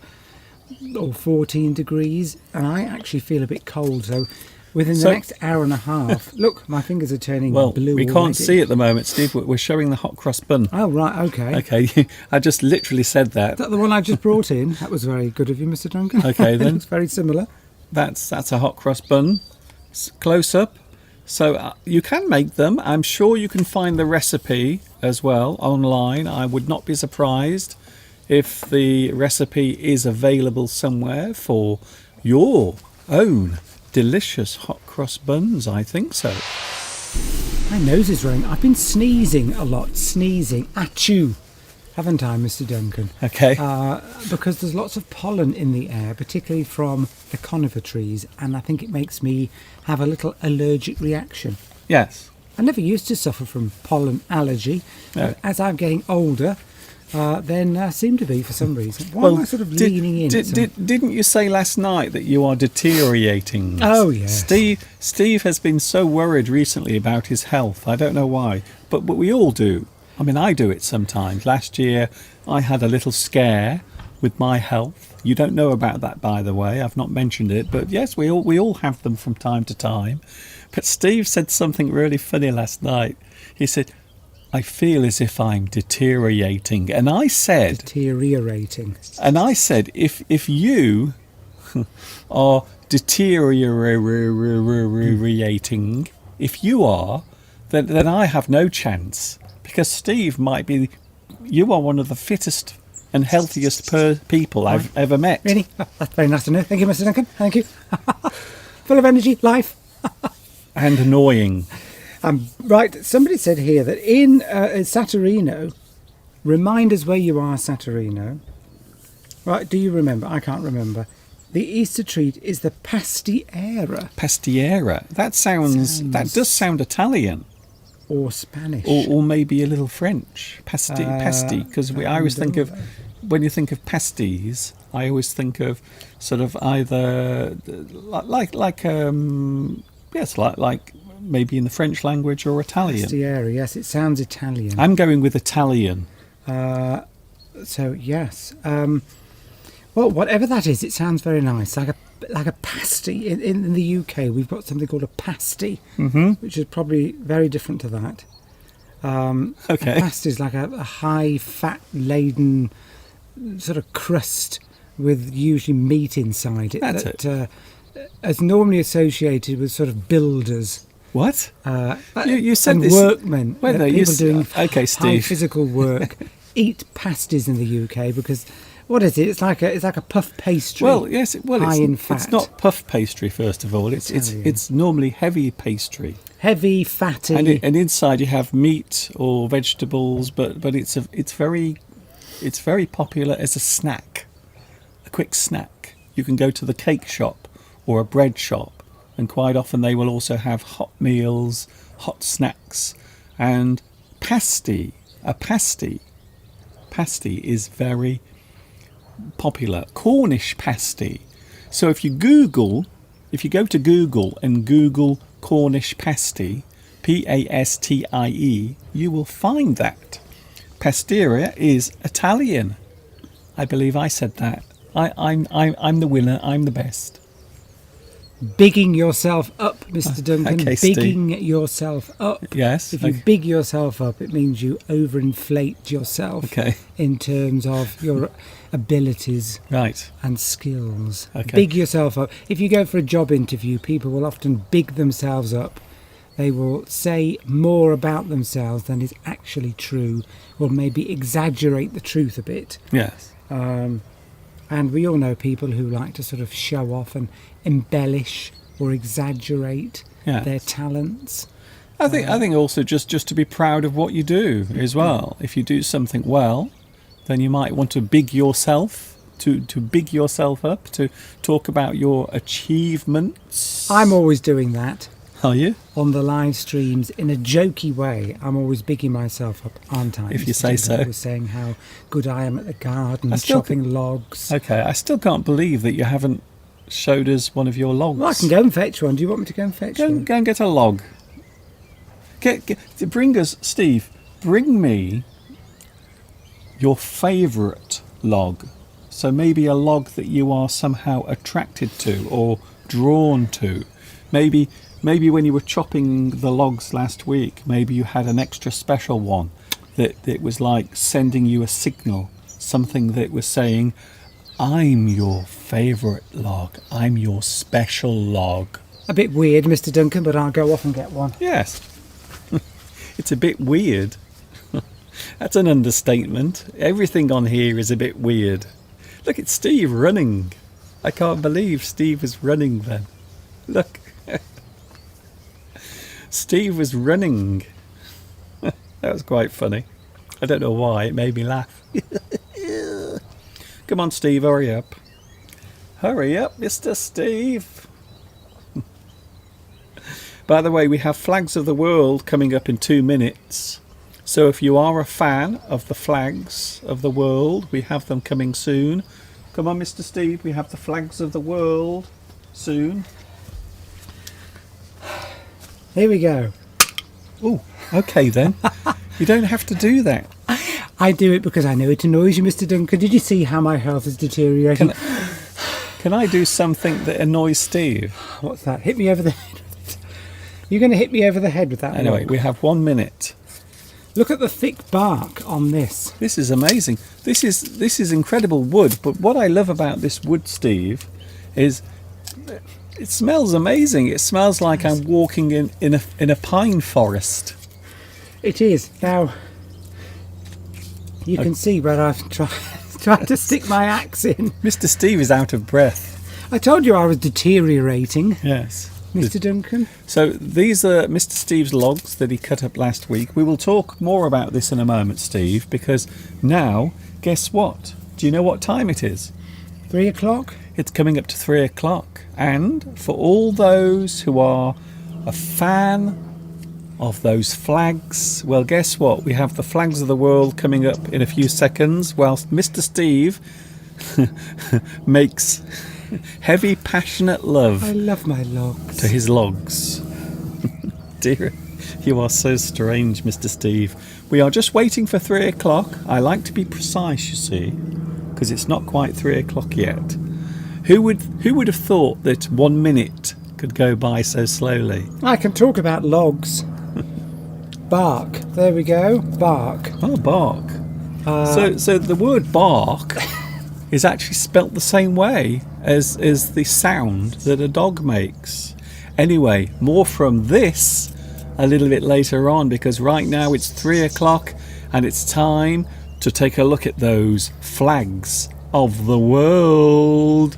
[SPEAKER 2] or 14 degrees, and I actually feel a bit cold. So within the next hour and a half, look, my fingers are turning blue.
[SPEAKER 1] We can't see at the moment, Steve. We're showing the hot cross bun.
[SPEAKER 2] Oh, right, okay.
[SPEAKER 1] Okay, I just literally said that.
[SPEAKER 2] Is that the one I just brought in? That was very good of you, Mr. Duncan.
[SPEAKER 1] Okay, then.
[SPEAKER 2] It looks very similar.
[SPEAKER 1] That's a hot cross bun. Close up. So you can make them. I'm sure you can find the recipe as well online. I would not be surprised if the recipe is available somewhere for your own delicious hot cross buns. I think so.
[SPEAKER 2] My nose is running. I've been sneezing a lot. Sneezing. Achoo. haven't I, Mr. Duncan?
[SPEAKER 1] Okay.
[SPEAKER 2] Because there's lots of pollen in the air, particularly from the conifer trees, and I think it makes me have a little allergic reaction.
[SPEAKER 1] Yes.
[SPEAKER 2] I never used to suffer from pollen allergy.
[SPEAKER 1] No.
[SPEAKER 2] But as I'm getting older, then I seem to be for some reason. Why am I sort of leaning in?
[SPEAKER 1] Didn't you say last night that you are deteriorating?
[SPEAKER 2] Oh, yes.
[SPEAKER 1] Steve has been so worried recently about his health. I don't know why, but we all do. I mean, I do it sometimes. Last year, I had a little scare with my health. You don't know about that, by the way. I've not mentioned it, but yes, we all have them from time to time. But Steve said something really funny last night. He said, I feel as if I'm deteriorating. And I said...
[SPEAKER 2] Deteriorating.
[SPEAKER 1] And I said, if you are deteriorating, if you are, then I have no chance. Because Steve might be... You are one of the fittest and healthiest people I've ever met.
[SPEAKER 2] Really? Oh, that's very nice to know. Thank you, Mr. Duncan. Thank you. Full of energy, life.
[SPEAKER 1] And annoying.
[SPEAKER 2] Right, somebody said here that in Saturino, remind us where you are, Saturino. Right, do you remember? I can't remember. The Easter treat is the pastiera.
[SPEAKER 1] Pastiera. That does sound Italian.
[SPEAKER 2] Or Spanish.
[SPEAKER 1] Or maybe a little French. Pasty, because I always think of, when you think of pasties, I always think of sort of either like maybe in the French language or Italian.
[SPEAKER 2] Pastiera, yes, it sounds Italian.
[SPEAKER 1] I'm going with Italian.
[SPEAKER 2] So yes, well, whatever that is, it sounds very nice, like a pasty. In the UK, we've got something called a pasty, which is probably very different to that.
[SPEAKER 1] Okay.
[SPEAKER 2] A pasty is like a high fat laden sort of crust with usually meat inside it.
[SPEAKER 1] That's it.
[SPEAKER 2] Is normally associated with sort of builders.
[SPEAKER 1] What? You said
[SPEAKER 2] and
[SPEAKER 1] this.
[SPEAKER 2] Workmen.
[SPEAKER 1] Whether
[SPEAKER 2] people doing
[SPEAKER 1] okay,
[SPEAKER 2] high
[SPEAKER 1] Steve.
[SPEAKER 2] physical work eat pasties in the UK because what is it? It's like a puff pastry.
[SPEAKER 1] Well, yes.
[SPEAKER 2] High in fat.
[SPEAKER 1] It's not puff pastry. First of all, it's normally heavy pastry.
[SPEAKER 2] Heavy, fatty.
[SPEAKER 1] And inside you have meat or vegetables, but it's very popular as a snack, a quick snack. You can go to the cake shop or a bread shop, and quite often they will also have hot meals, hot snacks, and pasty. A pasty is very popular. Cornish pasty. So if you go to Google and Google Cornish pasty, pastie, you will find that. Pastiera is Italian. I believe I said that. I'm the winner. I'm the best.
[SPEAKER 2] Bigging yourself up, Mr. Duncan.
[SPEAKER 1] Okay,
[SPEAKER 2] bigging yourself up.
[SPEAKER 1] Yes.
[SPEAKER 2] If you big yourself up, it means you overinflate yourself
[SPEAKER 1] Okay.
[SPEAKER 2] in terms of your abilities
[SPEAKER 1] Right.
[SPEAKER 2] and skills.
[SPEAKER 1] Okay.
[SPEAKER 2] Big yourself up. If you go for a job interview, people will often big themselves up. They will say more about themselves than is actually true, or maybe exaggerate the truth a bit.
[SPEAKER 1] Yes.
[SPEAKER 2] And we all know people who like to sort of show off and embellish or exaggerate
[SPEAKER 1] Yes.
[SPEAKER 2] their talents.
[SPEAKER 1] I think also just to be proud of what you do as well. If you do something well, then you might want to big yourself, to big yourself up, to talk about your achievements.
[SPEAKER 2] I'm always doing that
[SPEAKER 1] Are you?
[SPEAKER 2] on the live streams in a jokey way. I'm always bigging myself up, aren't I?
[SPEAKER 1] If you
[SPEAKER 2] Mr.
[SPEAKER 1] say
[SPEAKER 2] Duncan?
[SPEAKER 1] so.
[SPEAKER 2] Always saying how good I am at the garden,
[SPEAKER 1] I still
[SPEAKER 2] chopping logs.
[SPEAKER 1] Okay, I still can't believe that you haven't showed us one of your logs.
[SPEAKER 2] Well, I can go and fetch one. Do you want me to go and fetch one?
[SPEAKER 1] Go and get a log. Bring us, Steve, bring me your favourite log. So maybe a log that you are somehow attracted to or drawn to. Maybe when you were chopping the logs last week, maybe you had an extra special one that was like sending you a signal, something that was saying, I'm your favourite log, I'm your special log.
[SPEAKER 2] A bit weird, Mr. Duncan, but I'll go off and get one.
[SPEAKER 1] Yes. It's a bit weird. That's an understatement. Everything on here is a bit weird. Look at Steve running. I can't believe Steve is running then. Look. Steve was running. That was quite funny. I don't know why, it made me laugh. Come on, Steve, hurry up. Hurry up, Mr. Steve. By the way, we have Flags of the World coming up in 2 minutes. So if you are a fan of the Flags of the World, we have them coming soon. Come on, Mr. Steve, we have the Flags of the World soon.
[SPEAKER 2] Here we go.
[SPEAKER 1] Oh, okay then. You don't have to do that.
[SPEAKER 2] I do it because I know it annoys you, Mr. Duncan. Did you see how my health is deteriorating?
[SPEAKER 1] Can I do something that annoys Steve?
[SPEAKER 2] What's that? Hit me over the head with it. You're going to hit me over the head with that
[SPEAKER 1] Anyway,
[SPEAKER 2] log.
[SPEAKER 1] we have 1 minute.
[SPEAKER 2] Look at the thick bark on this.
[SPEAKER 1] This is amazing. This is incredible wood. But what I love about this wood, Steve, is it smells amazing. It smells like I'm walking in a pine forest.
[SPEAKER 2] It is. Now, you can see where I've tried to stick my axe in.
[SPEAKER 1] Mr. Steve is out of breath.
[SPEAKER 2] I told you I was deteriorating,
[SPEAKER 1] Yes.
[SPEAKER 2] Mr. Duncan.
[SPEAKER 1] So these are Mr. Steve's logs that he cut up last week. We will talk more about this in a moment, Steve, because now, guess what? Do you know what time it is?
[SPEAKER 2] 3 o'clock?
[SPEAKER 1] It's coming up to 3 o'clock. And for all those who are a fan of those flags, well, guess what? We have the Flags of the World coming up in a few seconds, whilst Mr. Steve makes heavy, passionate love
[SPEAKER 2] I love my logs.
[SPEAKER 1] to his logs. Dear, you are so strange, Mr. Steve. We are just waiting for 3 o'clock. I like to be precise, you see, because it's not quite 3 o'clock yet. Who would have thought that 1 minute could go by so slowly?
[SPEAKER 2] I can talk about logs. Bark. There we go. Bark.
[SPEAKER 1] Oh, bark. So the word bark is actually spelt the same way as the sound that a dog makes. Anyway, more from this a little bit later on, because right now it's 3 o'clock and it's time to take a look at those flags of the world.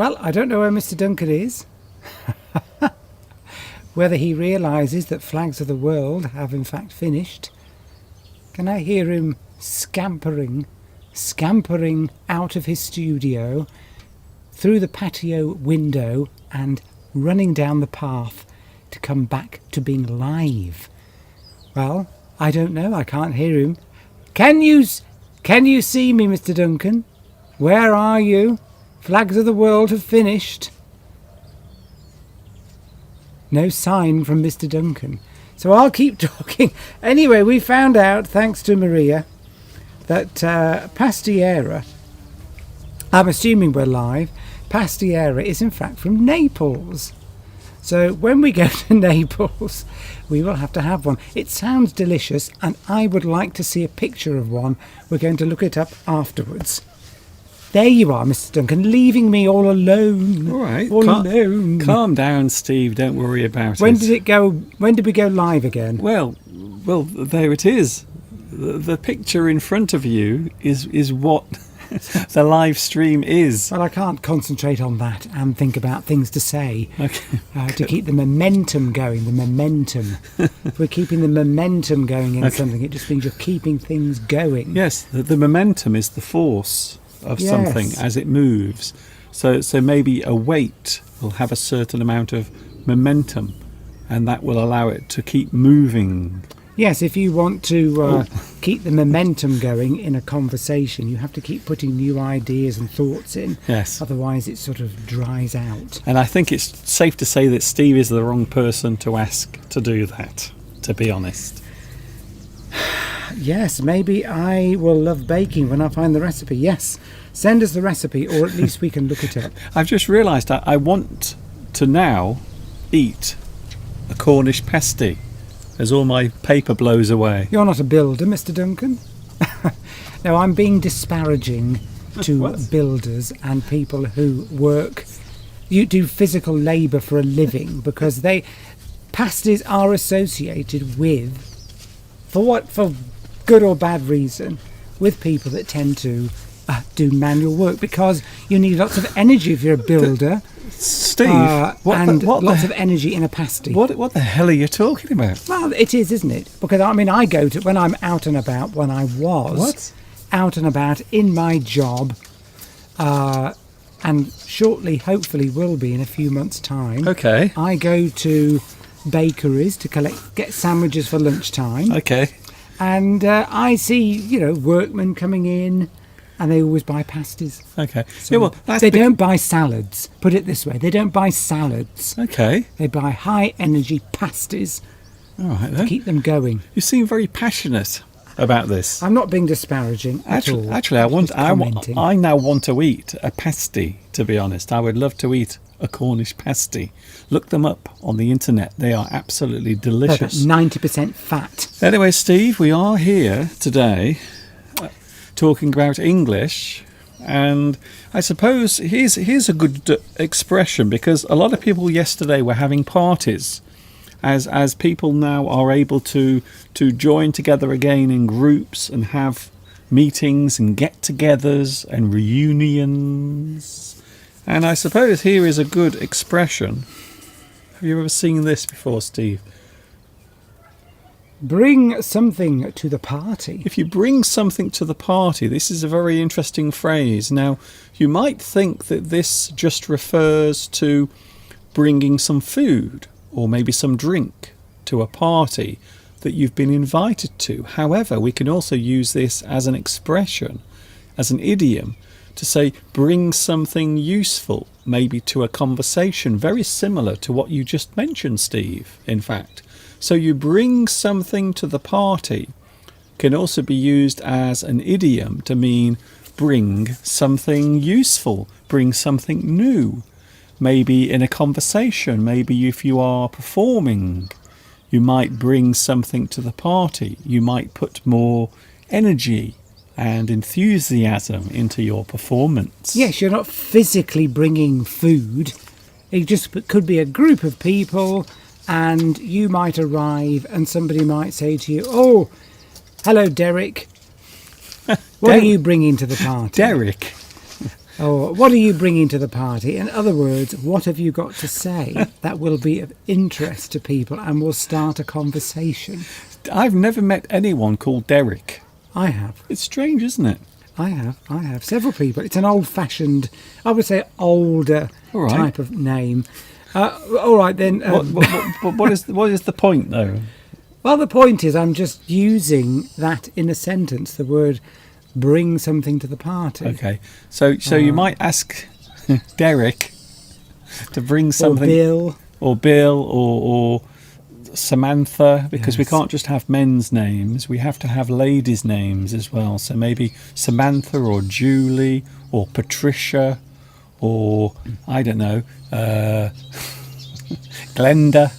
[SPEAKER 2] Well, I don't know where Mr. Duncan is. Whether he realises that Flags of the World have in fact finished. Can I hear him scampering out of his studio, through the patio window and running down the path to come back to being live? Well, I don't know. I can't hear him. Can you see me, Mr. Duncan? Where are you? Flags of the World have finished. No sign from Mr. Duncan. So I'll keep talking. Anyway, we found out, thanks to Maria, that Pastiera, I'm assuming we're live, Pastiera is in fact from Naples. So when we go to Naples, we will have to have one. It sounds delicious, and I would like to see a picture of one. We're going to look it up afterwards. There you are, Mr. Duncan, leaving me all alone.
[SPEAKER 1] All right.
[SPEAKER 2] Alone.
[SPEAKER 1] Calm down, Steve. Don't worry about it.
[SPEAKER 2] When did we go live again?
[SPEAKER 1] Well, there it is. The picture in front of you is what the live stream is.
[SPEAKER 2] Well, I can't concentrate on that and think about things to say.
[SPEAKER 1] Okay.
[SPEAKER 2] To keep the momentum going, If we're keeping the momentum going in something, it just means you're keeping things going.
[SPEAKER 1] Yes, the momentum is the force of something as it moves. So maybe a weight will have a certain amount of momentum, and that will allow it to keep moving.
[SPEAKER 2] Yes, if you want to keep the momentum going in a conversation, you have to keep putting new ideas and thoughts in.
[SPEAKER 1] Yes.
[SPEAKER 2] Otherwise, it sort of dries out.
[SPEAKER 1] And I think it's safe to say that Steve is the wrong person to ask to do that, to be honest.
[SPEAKER 2] Yes, maybe I will love baking when I find the recipe. Yes, send us the recipe, or at least we can look it up.
[SPEAKER 1] I've just realised I want to now eat a Cornish pasty as all my paper blows away.
[SPEAKER 2] You're not a builder, Mr. Duncan. No, I'm being disparaging to builders and people who do physical labour for a living, because pasties are associated with, for good or bad reason, with people that tend to do manual work, because you need lots of energy if you're a builder.
[SPEAKER 1] Steve,
[SPEAKER 2] lots of energy in a pasty.
[SPEAKER 1] What the hell are you talking about?
[SPEAKER 2] Well, it is, isn't it? Because I go to, when I'm out and about, when I was out and about in my job, and shortly, hopefully, will be in a few months' time.
[SPEAKER 1] Okay.
[SPEAKER 2] I go to bakeries to get sandwiches for lunchtime.
[SPEAKER 1] Okay.
[SPEAKER 2] And I see, workmen coming in, and they always buy pasties.
[SPEAKER 1] Okay.
[SPEAKER 2] So they don't buy salads. Put it this way: they don't buy salads.
[SPEAKER 1] Okay.
[SPEAKER 2] They buy high-energy pasties.
[SPEAKER 1] All right then.
[SPEAKER 2] To keep them going.
[SPEAKER 1] You seem very passionate about this.
[SPEAKER 2] I'm not being disparaging at all.
[SPEAKER 1] Actually, I now want to eat a pasty. To be honest, I would love to eat a Cornish pasty. Look them up on the internet. They are absolutely delicious.
[SPEAKER 2] 90% fat.
[SPEAKER 1] Anyway, Steve, we are here today talking about English, and I suppose here's a good expression, because a lot of people yesterday were having parties, as people now are able to join together again in groups and have meetings and get-togethers and reunions. And I suppose here is a good expression. Have you ever seen this before, Steve?
[SPEAKER 2] Bring something to the party.
[SPEAKER 1] If you bring something to the party, this is a very interesting phrase. Now, you might think that this just refers to bringing some food or maybe some drink to a party that you've been invited to. However, we can also use this as an expression, as an idiom, to say bring something useful, maybe to a conversation, very similar to what you just mentioned, Steve, in fact. So you bring something to the party can also be used as an idiom to mean bring something useful, bring something new. Maybe in a conversation, maybe if you are performing, you might bring something to the party. You might put more energy and enthusiasm into your performance.
[SPEAKER 2] Yes, you're not physically bringing food. It just could be a group of people, and you might arrive and somebody might say to you, "Oh, hello, Derek. What are you bringing to the party?"
[SPEAKER 1] Derek?
[SPEAKER 2] Or what are you bringing to the party? In other words, what have you got to say that will be of interest to people and will start a conversation?
[SPEAKER 1] I've never met anyone called Derek.
[SPEAKER 2] I have.
[SPEAKER 1] It's strange, isn't it?
[SPEAKER 2] I have. Several people. It's an old-fashioned, I would say older
[SPEAKER 1] All right.
[SPEAKER 2] type of name. All right, then.
[SPEAKER 1] What is the point, though?
[SPEAKER 2] Well, the point is I'm just using that in a sentence, the word bring something to the party.
[SPEAKER 1] Okay, so you might ask Derek to bring something,
[SPEAKER 2] Or Bill.
[SPEAKER 1] or Samantha, because we
[SPEAKER 2] Yes.
[SPEAKER 1] can't just have men's names, we have to have ladies' names as well. So maybe Samantha or Julie or Patricia or, I don't know, Glenda.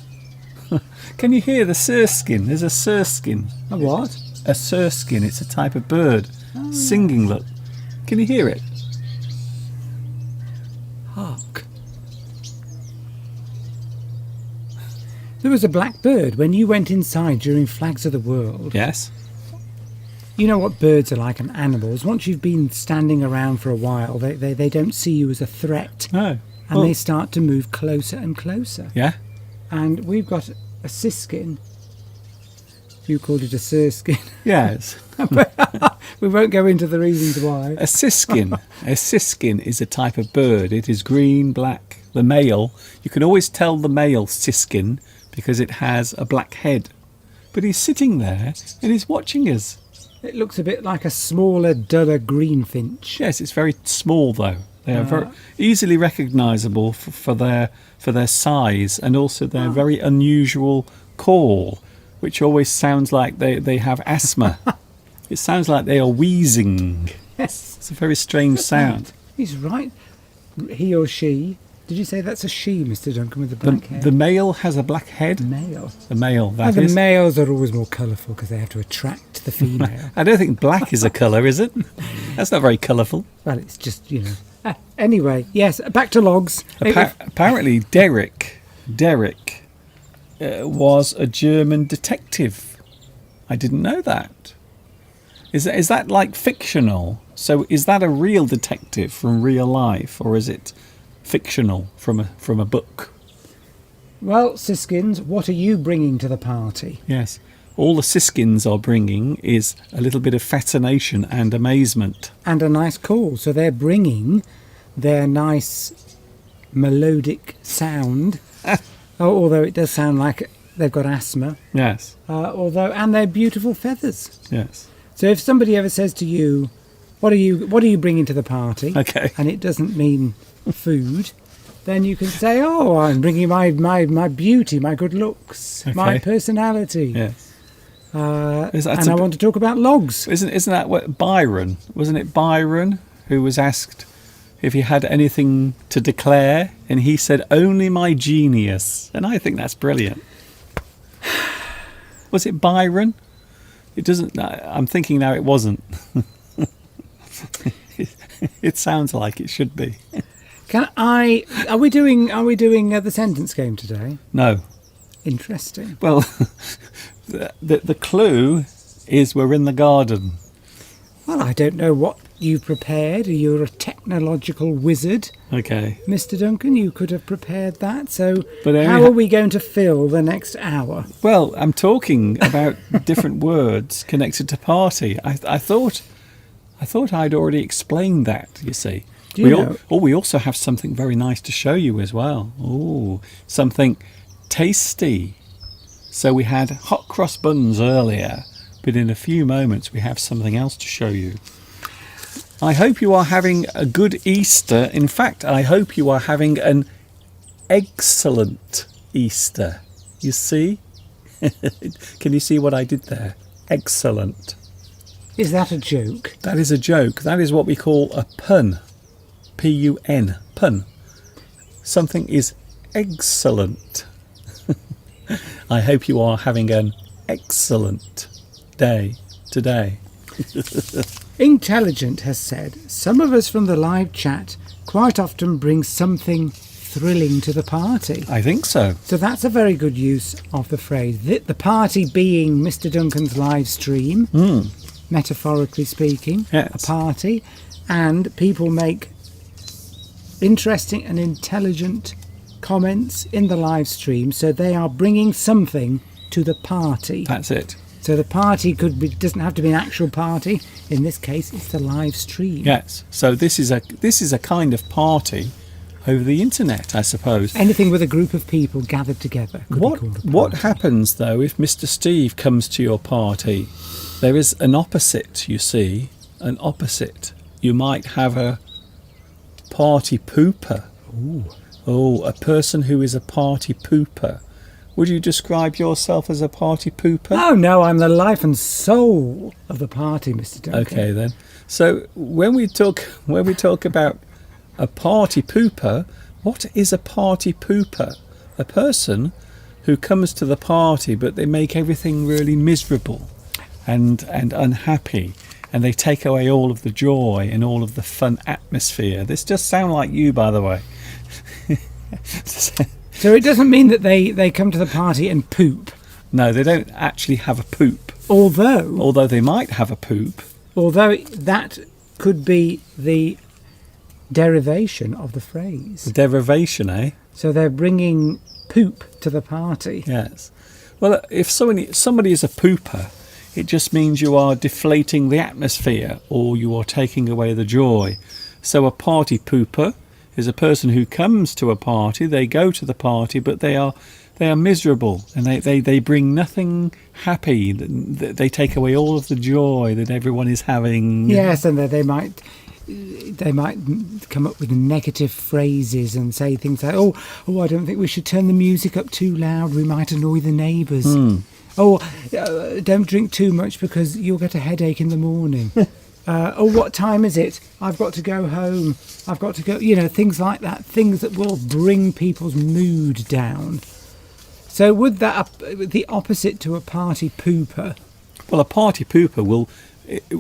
[SPEAKER 1] Can you hear the surskin? There's a surskin.
[SPEAKER 2] A what?
[SPEAKER 1] A surskin, it's a type of bird. Singing, look. Can you hear it?
[SPEAKER 2] Hark. There was a black bird when you went inside during Flags of the World.
[SPEAKER 1] Yes.
[SPEAKER 2] You know what birds are like and animals. Once you've been standing around for a while, they don't see you as a threat.
[SPEAKER 1] No.
[SPEAKER 2] And they start to move closer and closer.
[SPEAKER 1] Yeah?
[SPEAKER 2] And we've got a siskin. You called it a surskin.
[SPEAKER 1] Yes.
[SPEAKER 2] We won't go into the reasons why.
[SPEAKER 1] A siskin. A siskin is a type of bird. It is green, black. The male, you can always tell the male siskin because it has a black head. But he's sitting there and he's watching us.
[SPEAKER 2] It looks a bit like a smaller, duller greenfinch.
[SPEAKER 1] Yes, it's very small though. They are very easily recognisable for their size and also their very unusual call, which always sounds like they have asthma. It sounds like they are wheezing.
[SPEAKER 2] Yes.
[SPEAKER 1] It's a very strange sound.
[SPEAKER 2] He's right. He or she. Did you say that's a she, Mr. Duncan, with the black hair?
[SPEAKER 1] The male has a black head.
[SPEAKER 2] Male.
[SPEAKER 1] The male, that
[SPEAKER 2] The
[SPEAKER 1] is.
[SPEAKER 2] males are always more colourful because they have to attract the female.
[SPEAKER 1] I don't think black is a colour, is it? That's not very colourful.
[SPEAKER 2] Well, it's just, Anyway, yes, back to logs.
[SPEAKER 1] Apparently, Derek was a German detective. I didn't know that. Is that like fictional? So is that a real detective from real life, or is it fictional from a book?
[SPEAKER 2] Well, Siskins, what are you bringing to the party?
[SPEAKER 1] Yes. All the Siskins are bringing is a little bit of fascination and amazement.
[SPEAKER 2] And a nice call. So they're bringing their nice melodic sound, although it does sound like they've got asthma.
[SPEAKER 1] Yes.
[SPEAKER 2] And their beautiful feathers.
[SPEAKER 1] Yes.
[SPEAKER 2] So if somebody ever says to you, "What are you bringing to the party?"
[SPEAKER 1] Okay.
[SPEAKER 2] and it doesn't mean food, then you can say, "Oh, I'm bringing my beauty, my good looks, my
[SPEAKER 1] Okay.
[SPEAKER 2] personality."
[SPEAKER 1] Yes.
[SPEAKER 2] And I want to talk about logs.
[SPEAKER 1] Isn't that what Byron? Wasn't it Byron who was asked if he had anything to declare, and he said, "Only my genius." And I think that's brilliant. Was it Byron? It doesn't. I'm thinking now it wasn't. It sounds like it should be.
[SPEAKER 2] Are we doing the sentence game today?
[SPEAKER 1] No.
[SPEAKER 2] Interesting.
[SPEAKER 1] Well, the clue is we're in the garden.
[SPEAKER 2] Well, I don't know what you've prepared. You're a technological wizard,
[SPEAKER 1] Okay.
[SPEAKER 2] Mr. Duncan. You could have prepared that. So
[SPEAKER 1] But I
[SPEAKER 2] how
[SPEAKER 1] only
[SPEAKER 2] are we going to fill the next hour?
[SPEAKER 1] Well, I'm talking about different words connected to party. I thought I'd already explained that, you see.
[SPEAKER 2] Do you know?
[SPEAKER 1] We also have something very nice to show you as well. Oh, something tasty. So we had hot cross buns earlier, but in a few moments we have something else to show you. I hope you are having a good Easter. In fact, I hope you are having an excellent Easter. You see? Can you see what I did there? Excellent.
[SPEAKER 2] Is that a joke?
[SPEAKER 1] That is a joke. That is what we call a pun. P-U-N. Pun. Something is excellent. I hope you are having an excellent day today.
[SPEAKER 2] Intelligent has said, some of us from the live chat quite often bring something thrilling to the party.
[SPEAKER 1] I think so.
[SPEAKER 2] So that's a very good use of the phrase. The party being Mr. Duncan's live stream, metaphorically speaking,
[SPEAKER 1] Yes.
[SPEAKER 2] a party, and people make interesting and intelligent comments in the live stream. So they are bringing something to the party.
[SPEAKER 1] That's it.
[SPEAKER 2] So the party doesn't have to be an actual party. In this case, it's the live stream.
[SPEAKER 1] Yes. So this is a kind of party over the internet, I suppose.
[SPEAKER 2] Anything with a group of people gathered together could be called a party.
[SPEAKER 1] What happens though if Mr. Steve comes to your party? There is an opposite, you see, an opposite. You might have a party pooper.
[SPEAKER 2] Ooh.
[SPEAKER 1] Oh, a person who is a party pooper. Would you describe yourself as a party pooper?
[SPEAKER 2] Oh no, I'm the life and soul of the party, Mr. Duncan.
[SPEAKER 1] Okay then. So when we talk about a party pooper, what is a party pooper? A person who comes to the party but they make everything really miserable and unhappy, and they take away all of the joy and all of the fun atmosphere. This just sounds like you, by the way.
[SPEAKER 2] So it doesn't mean that they come to the party and poop.
[SPEAKER 1] No, they don't actually have a poop.
[SPEAKER 2] Although
[SPEAKER 1] they might have a poop.
[SPEAKER 2] Although that could be the derivation of the phrase.
[SPEAKER 1] The derivation, eh?
[SPEAKER 2] So they're bringing poop to the party.
[SPEAKER 1] Yes. Well, if somebody is a pooper, it just means you are deflating the atmosphere or you are taking away the joy. So a party pooper is a person who comes to a party, they go to the party, but they are miserable and they bring nothing happy. They take away all of the joy that everyone is having.
[SPEAKER 2] Yes, and they might come up with negative phrases and say things like, oh, I don't think we should turn the music up too loud, we might annoy the neighbours. Don't drink too much because you'll get a headache in the morning. What time is it? I've got to go home. I've got to go, things like that, things that will bring people's mood down. So would that the opposite to a party pooper?
[SPEAKER 1] Well, a party pooper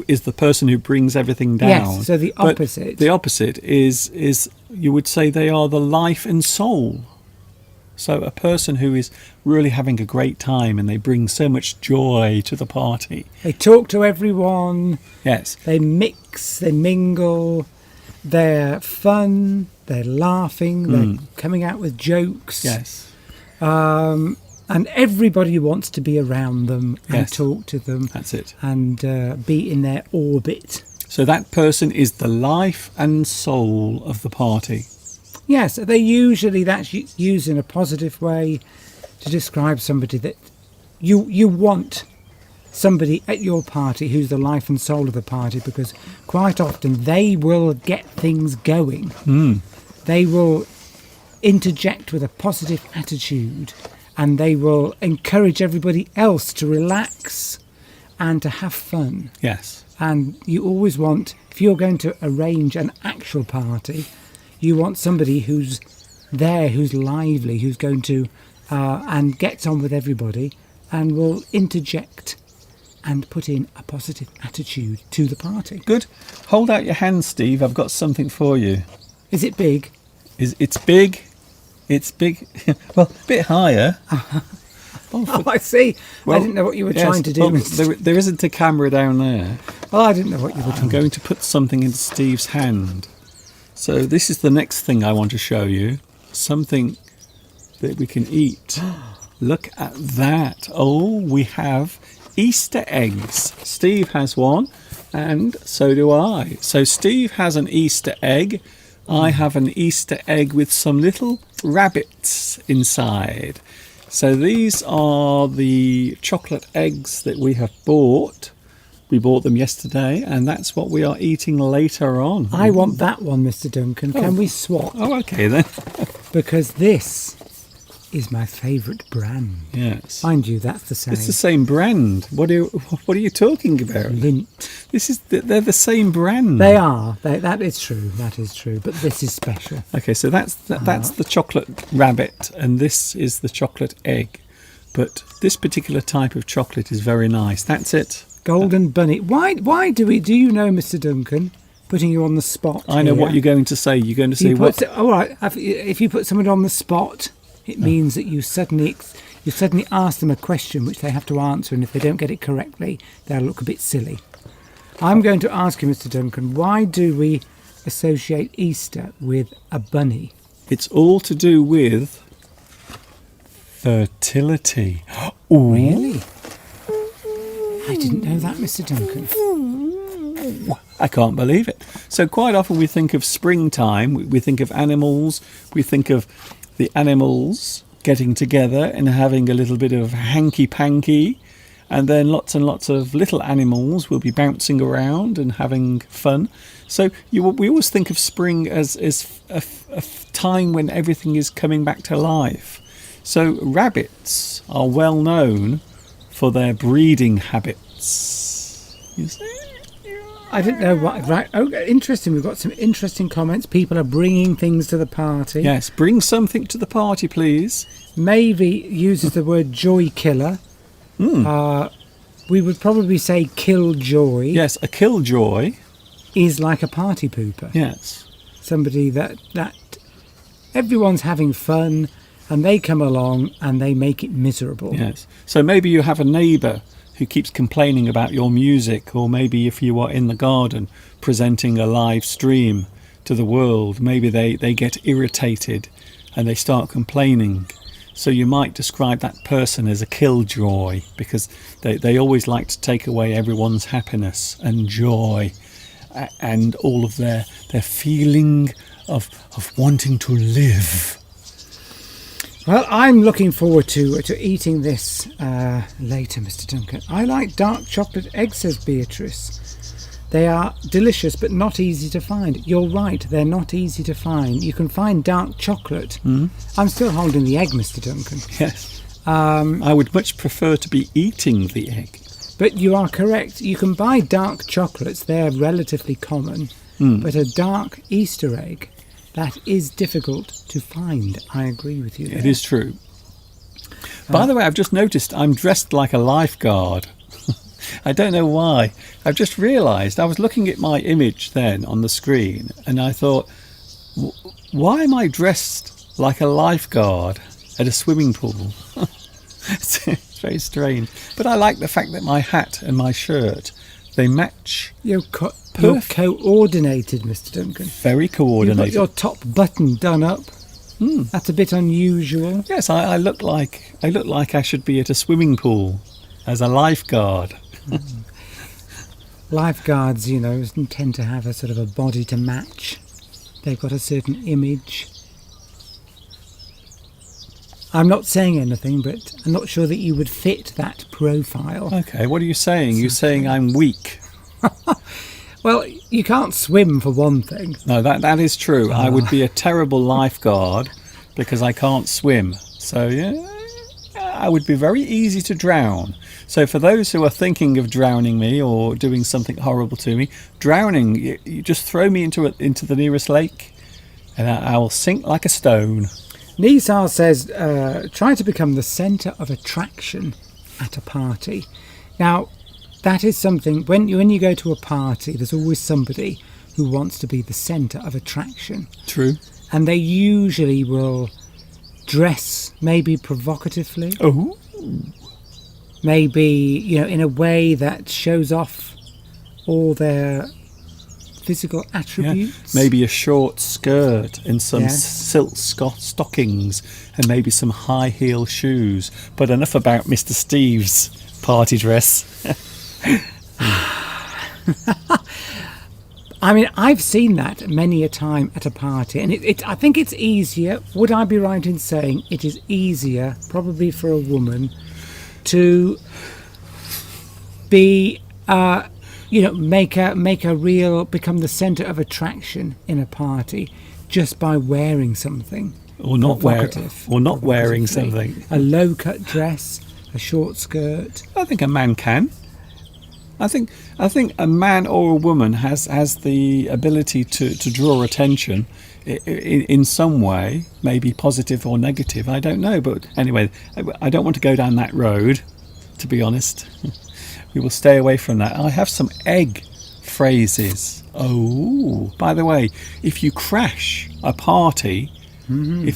[SPEAKER 1] is the person who brings everything down.
[SPEAKER 2] Yes, so the opposite.
[SPEAKER 1] But the opposite is you would say they are the life and soul. So a person who is really having a great time and they bring so much joy to the party.
[SPEAKER 2] They talk to everyone.
[SPEAKER 1] Yes.
[SPEAKER 2] They mix, they mingle, they're fun, they're laughing, they're coming out with jokes.
[SPEAKER 1] Yes.
[SPEAKER 2] And everybody wants to be around them and talk to them.
[SPEAKER 1] That's it.
[SPEAKER 2] And be in their orbit.
[SPEAKER 1] So that person is the life and soul of the party.
[SPEAKER 2] Yes, that's used in a positive way to describe somebody that you want somebody at your party who's the life and soul of the party, because quite often they will get things going. They will interject with a positive attitude and they will encourage everybody else to relax and to have fun.
[SPEAKER 1] Yes.
[SPEAKER 2] And you always want, if you're going to arrange an actual party, you want somebody who's there, who's lively, who's going to and gets on with everybody and will interject and put in a positive attitude to the party.
[SPEAKER 1] Good. Hold out your hand, Steve. I've got something for you.
[SPEAKER 2] Is it big?
[SPEAKER 1] It's big. It's big. Well, a bit higher.
[SPEAKER 2] Oh, I see. Well, I didn't know what you were trying to do.
[SPEAKER 1] Well, there isn't a camera down there.
[SPEAKER 2] Well, I didn't know what you were doing.
[SPEAKER 1] I'm going to put something into Steve's hand. So this is the next thing I want to show you. Something that we can eat. Look at that. Oh, we have Easter eggs. Steve has one and so do I. So Steve has an Easter egg. I have an Easter egg with some little rabbits inside. So these are the chocolate eggs that we have bought. We bought them yesterday, and that's what we are eating later on.
[SPEAKER 2] I want that one, Mr. Duncan. Can we swap?
[SPEAKER 1] Oh, okay then.
[SPEAKER 2] Because this is my favourite brand.
[SPEAKER 1] Yes.
[SPEAKER 2] Mind you, that's the same.
[SPEAKER 1] It's the same brand. What are you talking about?
[SPEAKER 2] Lindt.
[SPEAKER 1] They're the same brand.
[SPEAKER 2] They are. That is true. That is true. But this is special.
[SPEAKER 1] Okay, so that's the chocolate rabbit, and this is the chocolate egg. But this particular type of chocolate is very nice. That's it.
[SPEAKER 2] Golden bunny. Why do you know, Mr. Duncan? Putting you on the spot.
[SPEAKER 1] I know what you're going to say. You're going to say what?
[SPEAKER 2] All right. If you put someone on the spot, it means that you suddenly ask them a question which they have to answer, and if they don't get it correctly, they'll look a bit silly. I'm going to ask you, Mr. Duncan, why do we associate Easter with a bunny?
[SPEAKER 1] It's all to do with fertility. Ooh.
[SPEAKER 2] Really? I didn't know that, Mr. Duncan.
[SPEAKER 1] I can't believe it. So quite often we think of springtime, we think of animals, we think of the animals getting together and having a little bit of hanky-panky, and then lots and lots of little animals will be bouncing around and having fun. So we always think of spring as a time when everything is coming back to life. So rabbits are well known for their breeding habits. You see?
[SPEAKER 2] I didn't know what. Right. Oh, interesting. We've got some interesting comments. People are bringing things to the party.
[SPEAKER 1] Yes, bring something to the party, please.
[SPEAKER 2] Mavie uses the word joy killer. We would probably say killjoy.
[SPEAKER 1] Yes, a killjoy.
[SPEAKER 2] Is like a party pooper.
[SPEAKER 1] Yes.
[SPEAKER 2] Somebody that everyone's having fun and they come along and they make it miserable.
[SPEAKER 1] Yes. So maybe you have a neighbour who keeps complaining about your music, or maybe if you are in the garden presenting a live stream to the world, maybe they get irritated and they start complaining. So you might describe that person as a killjoy, because they always like to take away everyone's happiness and joy and all of their feeling of wanting to live.
[SPEAKER 2] Well, I'm looking forward to eating this later, Mr. Duncan. I like dark chocolate eggs, says Beatrice. They are delicious but not easy to find. You're right, they're not easy to find. You can find dark chocolate. I'm still holding the egg, Mr. Duncan.
[SPEAKER 1] Yes. I would much prefer to be eating the egg.
[SPEAKER 2] But you are correct. You can buy dark chocolates. They're relatively common. But a dark Easter egg, that is difficult to find. I agree with you there.
[SPEAKER 1] It is true. By the way, I've just noticed I'm dressed like a lifeguard. I don't know why. I've just realised I was looking at my image then on the screen and I thought, why am I dressed like a lifeguard at a swimming pool? It's very strange. But I like the fact that my hat and my shirt, they match.
[SPEAKER 2] You're coordinated, Mr. Duncan.
[SPEAKER 1] Very coordinated.
[SPEAKER 2] You've got your top button done up. That's a bit unusual.
[SPEAKER 1] Yes, I look like I should be at a swimming pool as a lifeguard.
[SPEAKER 2] Lifeguards, tend to have a sort of a body to match. They've got a certain image. I'm not saying anything, but I'm not sure that you would fit that profile.
[SPEAKER 1] Okay, what are you saying? You're saying I'm weak.
[SPEAKER 2] Well, you can't swim for one thing.
[SPEAKER 1] No, that is true. I would be a terrible lifeguard because I can't swim. So, yeah, I would be very easy to drown. So for those who are thinking of drowning me or doing something horrible to me, drowning, you just throw me into the nearest lake and I will sink like a stone.
[SPEAKER 2] Nisar says, try to become the centre of attraction at a party. Now, that is something, when you go to a party, there's always somebody who wants to be the centre of attraction.
[SPEAKER 1] True.
[SPEAKER 2] And they usually will dress maybe provocatively.
[SPEAKER 1] Oh.
[SPEAKER 2] Maybe, in a way that shows off all their physical attributes.
[SPEAKER 1] Yeah. Maybe a short skirt and some silk stockings and maybe some high heel shoes. But enough about Mr. Steve's party dress.
[SPEAKER 2] I mean, I've seen that many a time at a party, and I think it's easier. Would I be right in saying it is easier, probably for a woman, to be, become the centre of attraction in a party just by wearing something,
[SPEAKER 1] or not wearing something,
[SPEAKER 2] a low-cut dress, a short skirt.
[SPEAKER 1] I think a man can. I think a man or a woman has the ability to draw attention in some way, maybe positive or negative. I don't know, but anyway, I don't want to go down that road, to be honest. We will stay away from that. I have some egg phrases. Oh, by the way, if you crash a party, it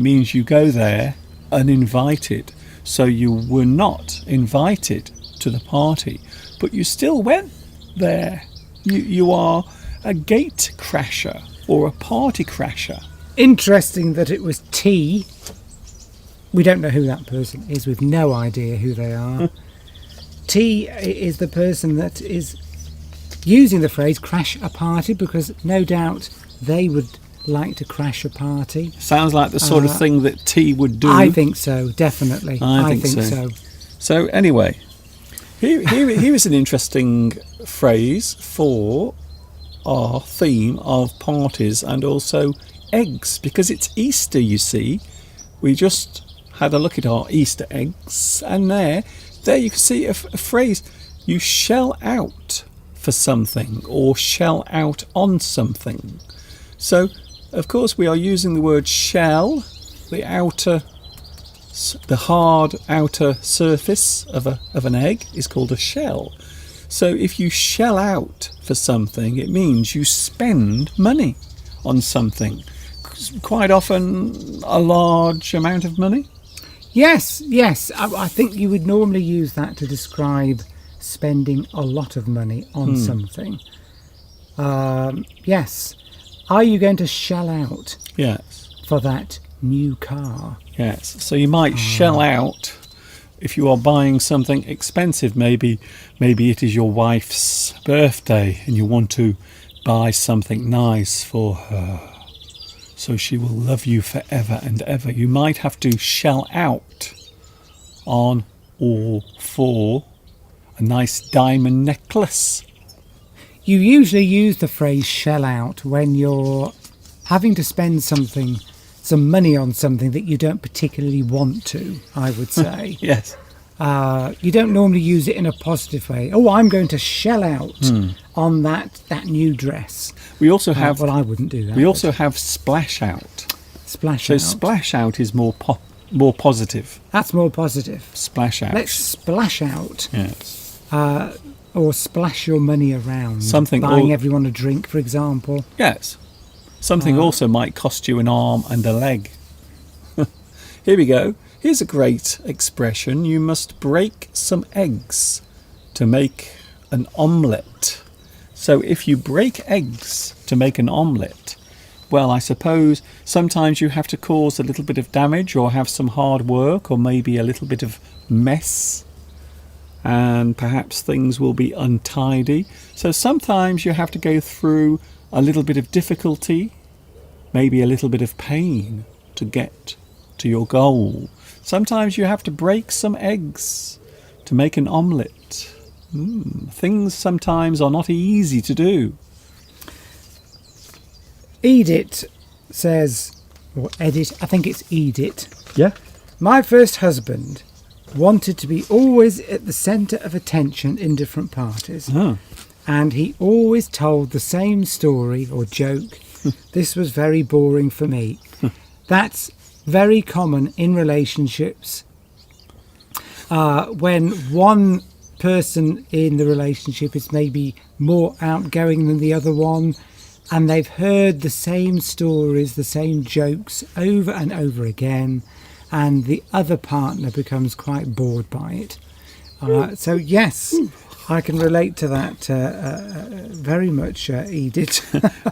[SPEAKER 1] means you go there uninvited. So you were not invited to the party, but you still went there You are a gate crasher or a party crasher.
[SPEAKER 2] Interesting that it was T. We don't know who that person is. We've no idea who they are. T is the person that is using the phrase crash a party, because no doubt they would like to crash a party.
[SPEAKER 1] Sounds like the sort of thing that T would do.
[SPEAKER 2] I think so, definitely.
[SPEAKER 1] I think so. So anyway, here is an interesting phrase for our theme of parties and also eggs, because it's Easter, you see. We just had a look at our Easter eggs, and there you can see a phrase: you shell out for something or shell out on something. So of course we are using the word shell, the hard outer surface of an egg is called a shell. So if you shell out for something, it means you spend money on something, quite often a large amount of money.
[SPEAKER 2] Yes. I think you would normally use that to describe spending a lot of money on something. Yes. Are you going to shell out for that new car?
[SPEAKER 1] Yes. So you might shell out if you are buying something expensive. Maybe it is your wife's birthday and you want to buy something nice for her, so she will love you forever and ever. You might have to shell out on or for a nice diamond necklace.
[SPEAKER 2] You usually use the phrase shell out when you're having to spend some money on something that you don't particularly want to, I would say.
[SPEAKER 1] Yes.
[SPEAKER 2] You don't normally use it in a positive way. Oh, I'm going to shell out on that new dress.
[SPEAKER 1] We also have...
[SPEAKER 2] well, I wouldn't do that.
[SPEAKER 1] We also have splash out.
[SPEAKER 2] Splash
[SPEAKER 1] So
[SPEAKER 2] out.
[SPEAKER 1] splash out is more positive.
[SPEAKER 2] That's more positive.
[SPEAKER 1] Splash out.
[SPEAKER 2] Let's splash out.
[SPEAKER 1] Yes.
[SPEAKER 2] Or splash your money around.
[SPEAKER 1] Something
[SPEAKER 2] buying everyone a drink, for example.
[SPEAKER 1] Yes. Something also might cost you an arm and a leg. Here we go. Here's a great expression. You must break some eggs to make an omelette. So if you break eggs to make an omelette, well, I suppose sometimes you have to cause a little bit of damage or have some hard work or maybe a little bit of mess, and perhaps things will be untidy. So sometimes you have to go through a little bit of difficulty, maybe a little bit of pain to get to your goal. Sometimes you have to break some eggs to make an omelette. Things sometimes are not easy to do.
[SPEAKER 2] Edith says, or Edith, I think it's Edith.
[SPEAKER 1] Yeah.
[SPEAKER 2] My first husband wanted to be always at the centre of attention in different parties. And he always told the same story or joke. This was very boring for me. That's very common in relationships. When one person in the relationship is maybe more outgoing than the other one, and they've heard the same stories, the same jokes over and over again, and the other partner becomes quite bored by it. So yes, I can relate to that very much, Edith.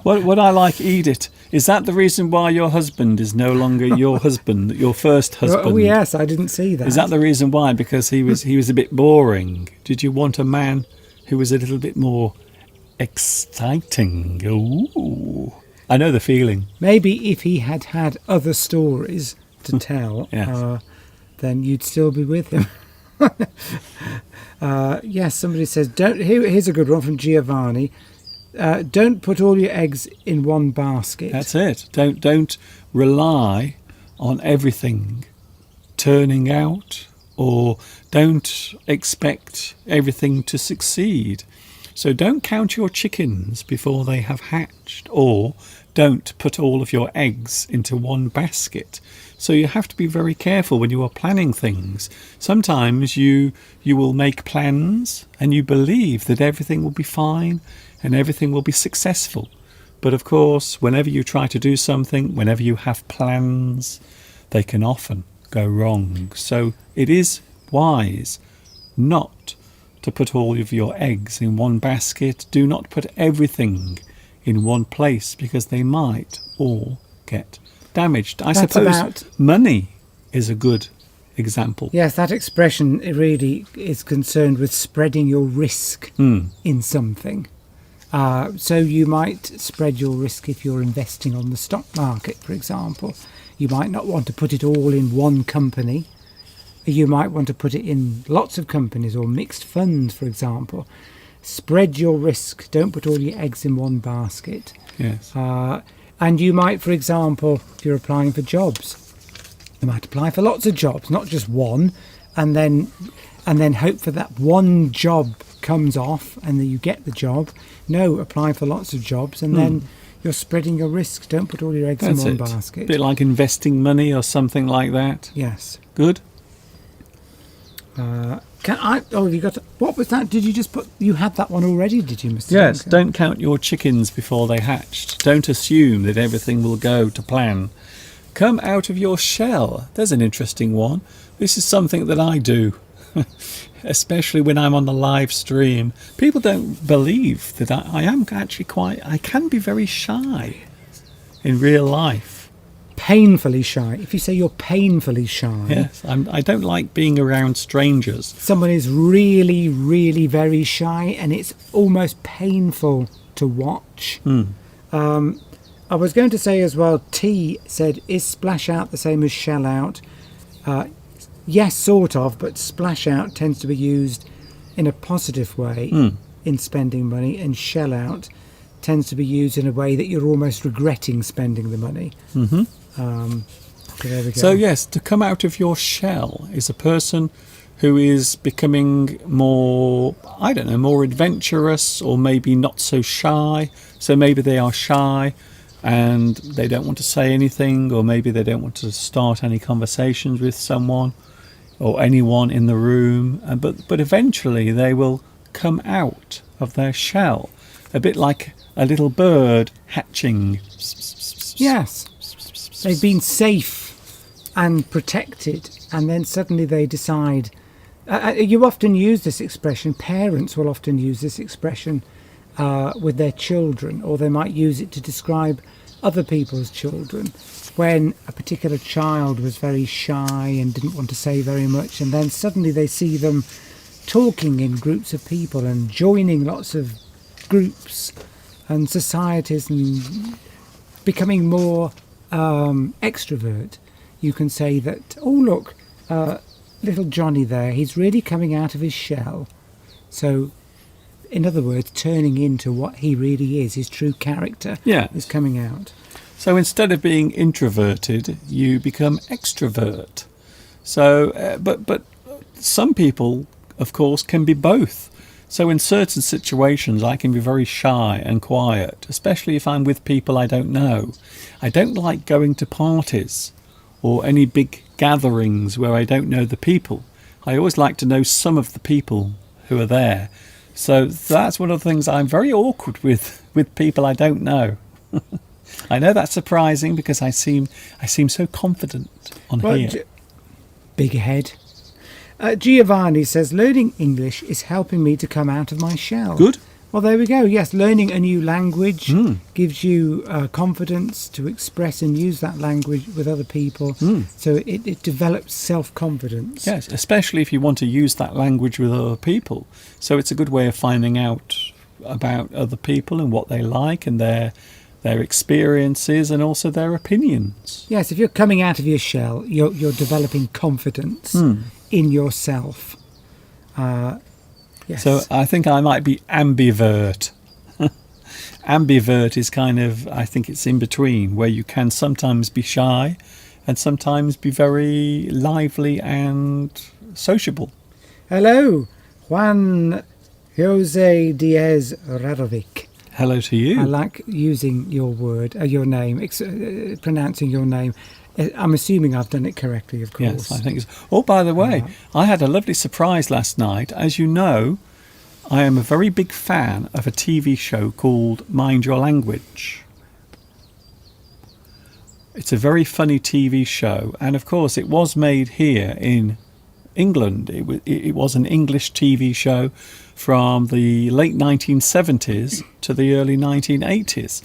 [SPEAKER 1] What I like, Edith, is that the reason why your husband is no longer your husband, your first husband?
[SPEAKER 2] Oh yes, I didn't see that.
[SPEAKER 1] Is that the reason why? Because he was a bit boring. Did you want a man who was a little bit more exciting? Ooh, I know the feeling.
[SPEAKER 2] Maybe if he had had other stories to tell,
[SPEAKER 1] Yes.
[SPEAKER 2] then you'd still be with him. Yes, somebody says, here's a good one from Giovanni. Don't put all your eggs in one basket.
[SPEAKER 1] That's it. Don't rely on everything turning out, or don't expect everything to succeed. So don't count your chickens before they have hatched, or don't put all of your eggs into one basket. So you have to be very careful when you are planning things. Sometimes you will make plans and you believe that everything will be fine and everything will be successful. But of course, whenever you try to do something, whenever you have plans, they can often go wrong. So it is wise not to put all of your eggs in one basket. Do not put everything in one place because they might all get damaged. I suppose money is a good example.
[SPEAKER 2] Yes, that expression really is concerned with spreading your risk in something. So you might spread your risk if you're investing on the stock market, for example. You might not want to put it all in one company. You might want to put it in lots of companies or mixed funds, for example. Spread your risk. Don't put all your eggs in one basket.
[SPEAKER 1] Yes.
[SPEAKER 2] And you might, for example, if you're applying for jobs, you might apply for lots of jobs, not just one, and then hope for that one job comes off and then you get the job. No, apply for lots of jobs and then you're spreading your risk. Don't put all your eggs in one basket.
[SPEAKER 1] A bit like investing money or something like that.
[SPEAKER 2] Yes.
[SPEAKER 1] Good.
[SPEAKER 2] What was that? Did you just put? You had that one already, did you, Mr.
[SPEAKER 1] Yes.
[SPEAKER 2] Duncan?
[SPEAKER 1] Don't count your chickens before they hatched. Don't assume that everything will go to plan. Come out of your shell. There's an interesting one. This is something that I do, especially when I'm on the live stream. People don't believe that I am actually I can be very shy in real life.
[SPEAKER 2] Painfully shy. If you say you're painfully shy,
[SPEAKER 1] yes, I don't like being around strangers.
[SPEAKER 2] Someone is really, really very shy, and it's almost painful to watch. I was going to say as well. T said, "Is splash out the same as shell out?" Yes, sort of, but splash out tends to be used in a positive way in spending money, and shell out tends to be used in a way that you're almost regretting spending the money. So there we go.
[SPEAKER 1] So yes, to come out of your shell is a person who is becoming more, I don't know, more adventurous, or maybe not so shy. So maybe they are shy and they don't want to say anything, or maybe they don't want to start any conversations with someone or anyone in the room. But eventually they will come out of their shell, a bit like a little bird hatching.
[SPEAKER 2] Yes. They've been safe and protected, and then suddenly they decide. You often use this expression. Parents will often use this expression with their children, or they might use it to describe other people's children. When a particular child was very shy and didn't want to say very much, and then suddenly they see them talking in groups of people and joining lots of groups and societies and becoming more extrovert. You can say that, oh look, little Johnny there, he's really coming out of his shell. So, in other words, turning into what he really is, his true character is coming out.
[SPEAKER 1] So instead of being introverted, you become extrovert. So, but some people, of course, can be both. So in certain situations, I can be very shy and quiet, especially if I'm with people I don't know. I don't like going to parties or any big gatherings where I don't know the people. I always like to know some of the people who are there. So that's one of the things I'm very awkward with people I don't know. I know that's surprising because I seem so confident on here.
[SPEAKER 2] Big head. Giovanni says, learning English is helping me to come out of my shell.
[SPEAKER 1] Good.
[SPEAKER 2] Well, there we go. Yes, learning a new language gives you confidence to express and use that language with other people. So it develops self-confidence.
[SPEAKER 1] Yes, especially if you want to use that language with other people. So it's a good way of finding out about other people and what they like and their experiences and also their opinions.
[SPEAKER 2] Yes, if you're coming out of your shell, you're developing confidence in yourself. Yes.
[SPEAKER 1] So I think I might be ambivert. Ambivert is kind of, I think it's in between, where you can sometimes be shy and sometimes be very lively and sociable.
[SPEAKER 2] Hello, Juan Jose Diaz Radovic.
[SPEAKER 1] Hello to you.
[SPEAKER 2] I like using your word, your name, pronouncing your name. I'm assuming I've done it correctly, of course.
[SPEAKER 1] Yes, I think so. Oh, by the way, I had a lovely surprise last night. As you know, I am a very big fan of a TV show called Mind Your Language. It's a very funny TV show, and of course it was made here in England. It was an English TV show from the late 1970s to the early 1980s.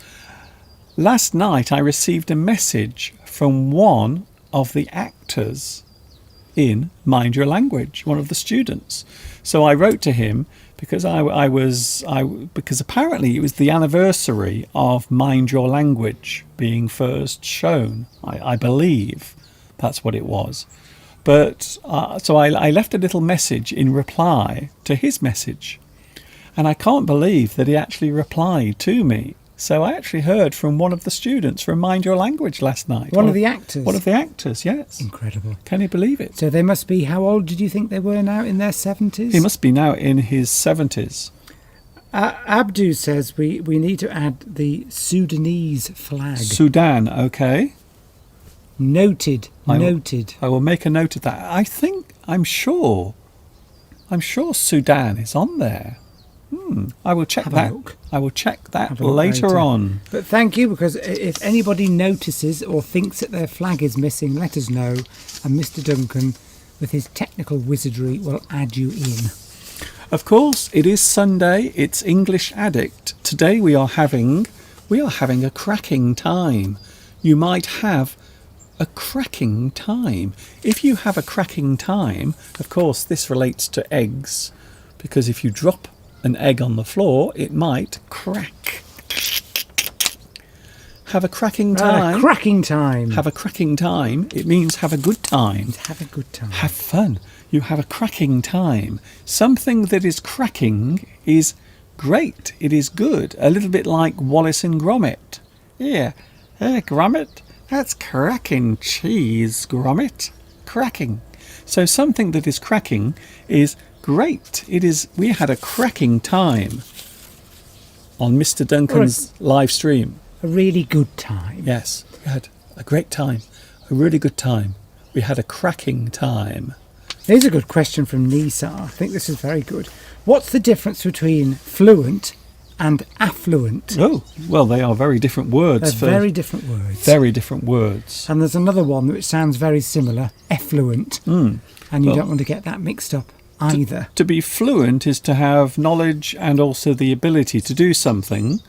[SPEAKER 1] Last night I received a message from one of the actors in Mind Your Language, one of the students. So I wrote to him because because apparently it was the anniversary of Mind Your Language being first shown. I believe that's what it was. But so I left a little message in reply to his message, and I can't believe that he actually replied to me. So I actually heard from one of the students from Mind Your Language last night.
[SPEAKER 2] One of the actors?
[SPEAKER 1] One of the actors, yes.
[SPEAKER 2] Incredible.
[SPEAKER 1] Can you believe it?
[SPEAKER 2] So they must be, how old did you think they were now? In their 70s?
[SPEAKER 1] He must be now in his 70s.
[SPEAKER 2] Abdu says we need to add the Sudanese flag.
[SPEAKER 1] Sudan, okay.
[SPEAKER 2] Noted. Noted.
[SPEAKER 1] I will make a note of that. I'm sure Sudan is on there. I will check that. I will check that later on.
[SPEAKER 2] But thank you, because if anybody notices or thinks that their flag is missing, let us know, and Mr. Duncan, with his technical wizardry, will add you in.
[SPEAKER 1] Of course, it is Sunday. It's English Addict. Today we are having a cracking time. You might have a cracking time. If you have a cracking time, of course, this relates to eggs, because if you drop an egg on the floor, it might crack. Have a cracking time.
[SPEAKER 2] Cracking time.
[SPEAKER 1] Have a cracking time. It means have a good time.
[SPEAKER 2] Have a good time.
[SPEAKER 1] Have fun. You have a cracking time. Something that is cracking is great. It is good. A little bit like Wallace and Gromit. Yeah. Hey, Gromit. That's cracking cheese, Gromit. Cracking. So something that is cracking is great. It is. We had a cracking time on Mr. Duncan's live stream.
[SPEAKER 2] A really good time.
[SPEAKER 1] Yes, we had a great time. A really good time. We had a cracking time.
[SPEAKER 2] Here's a good question from Nisa. I think this is very good. What's the difference between fluent and affluent?
[SPEAKER 1] Oh, well, they are very different words.
[SPEAKER 2] They're very different words.
[SPEAKER 1] Very different words.
[SPEAKER 2] And there's another one which sounds very similar, effluent. And you don't want to get that mixed up either.
[SPEAKER 1] To be fluent is to have knowledge and also the ability to do something.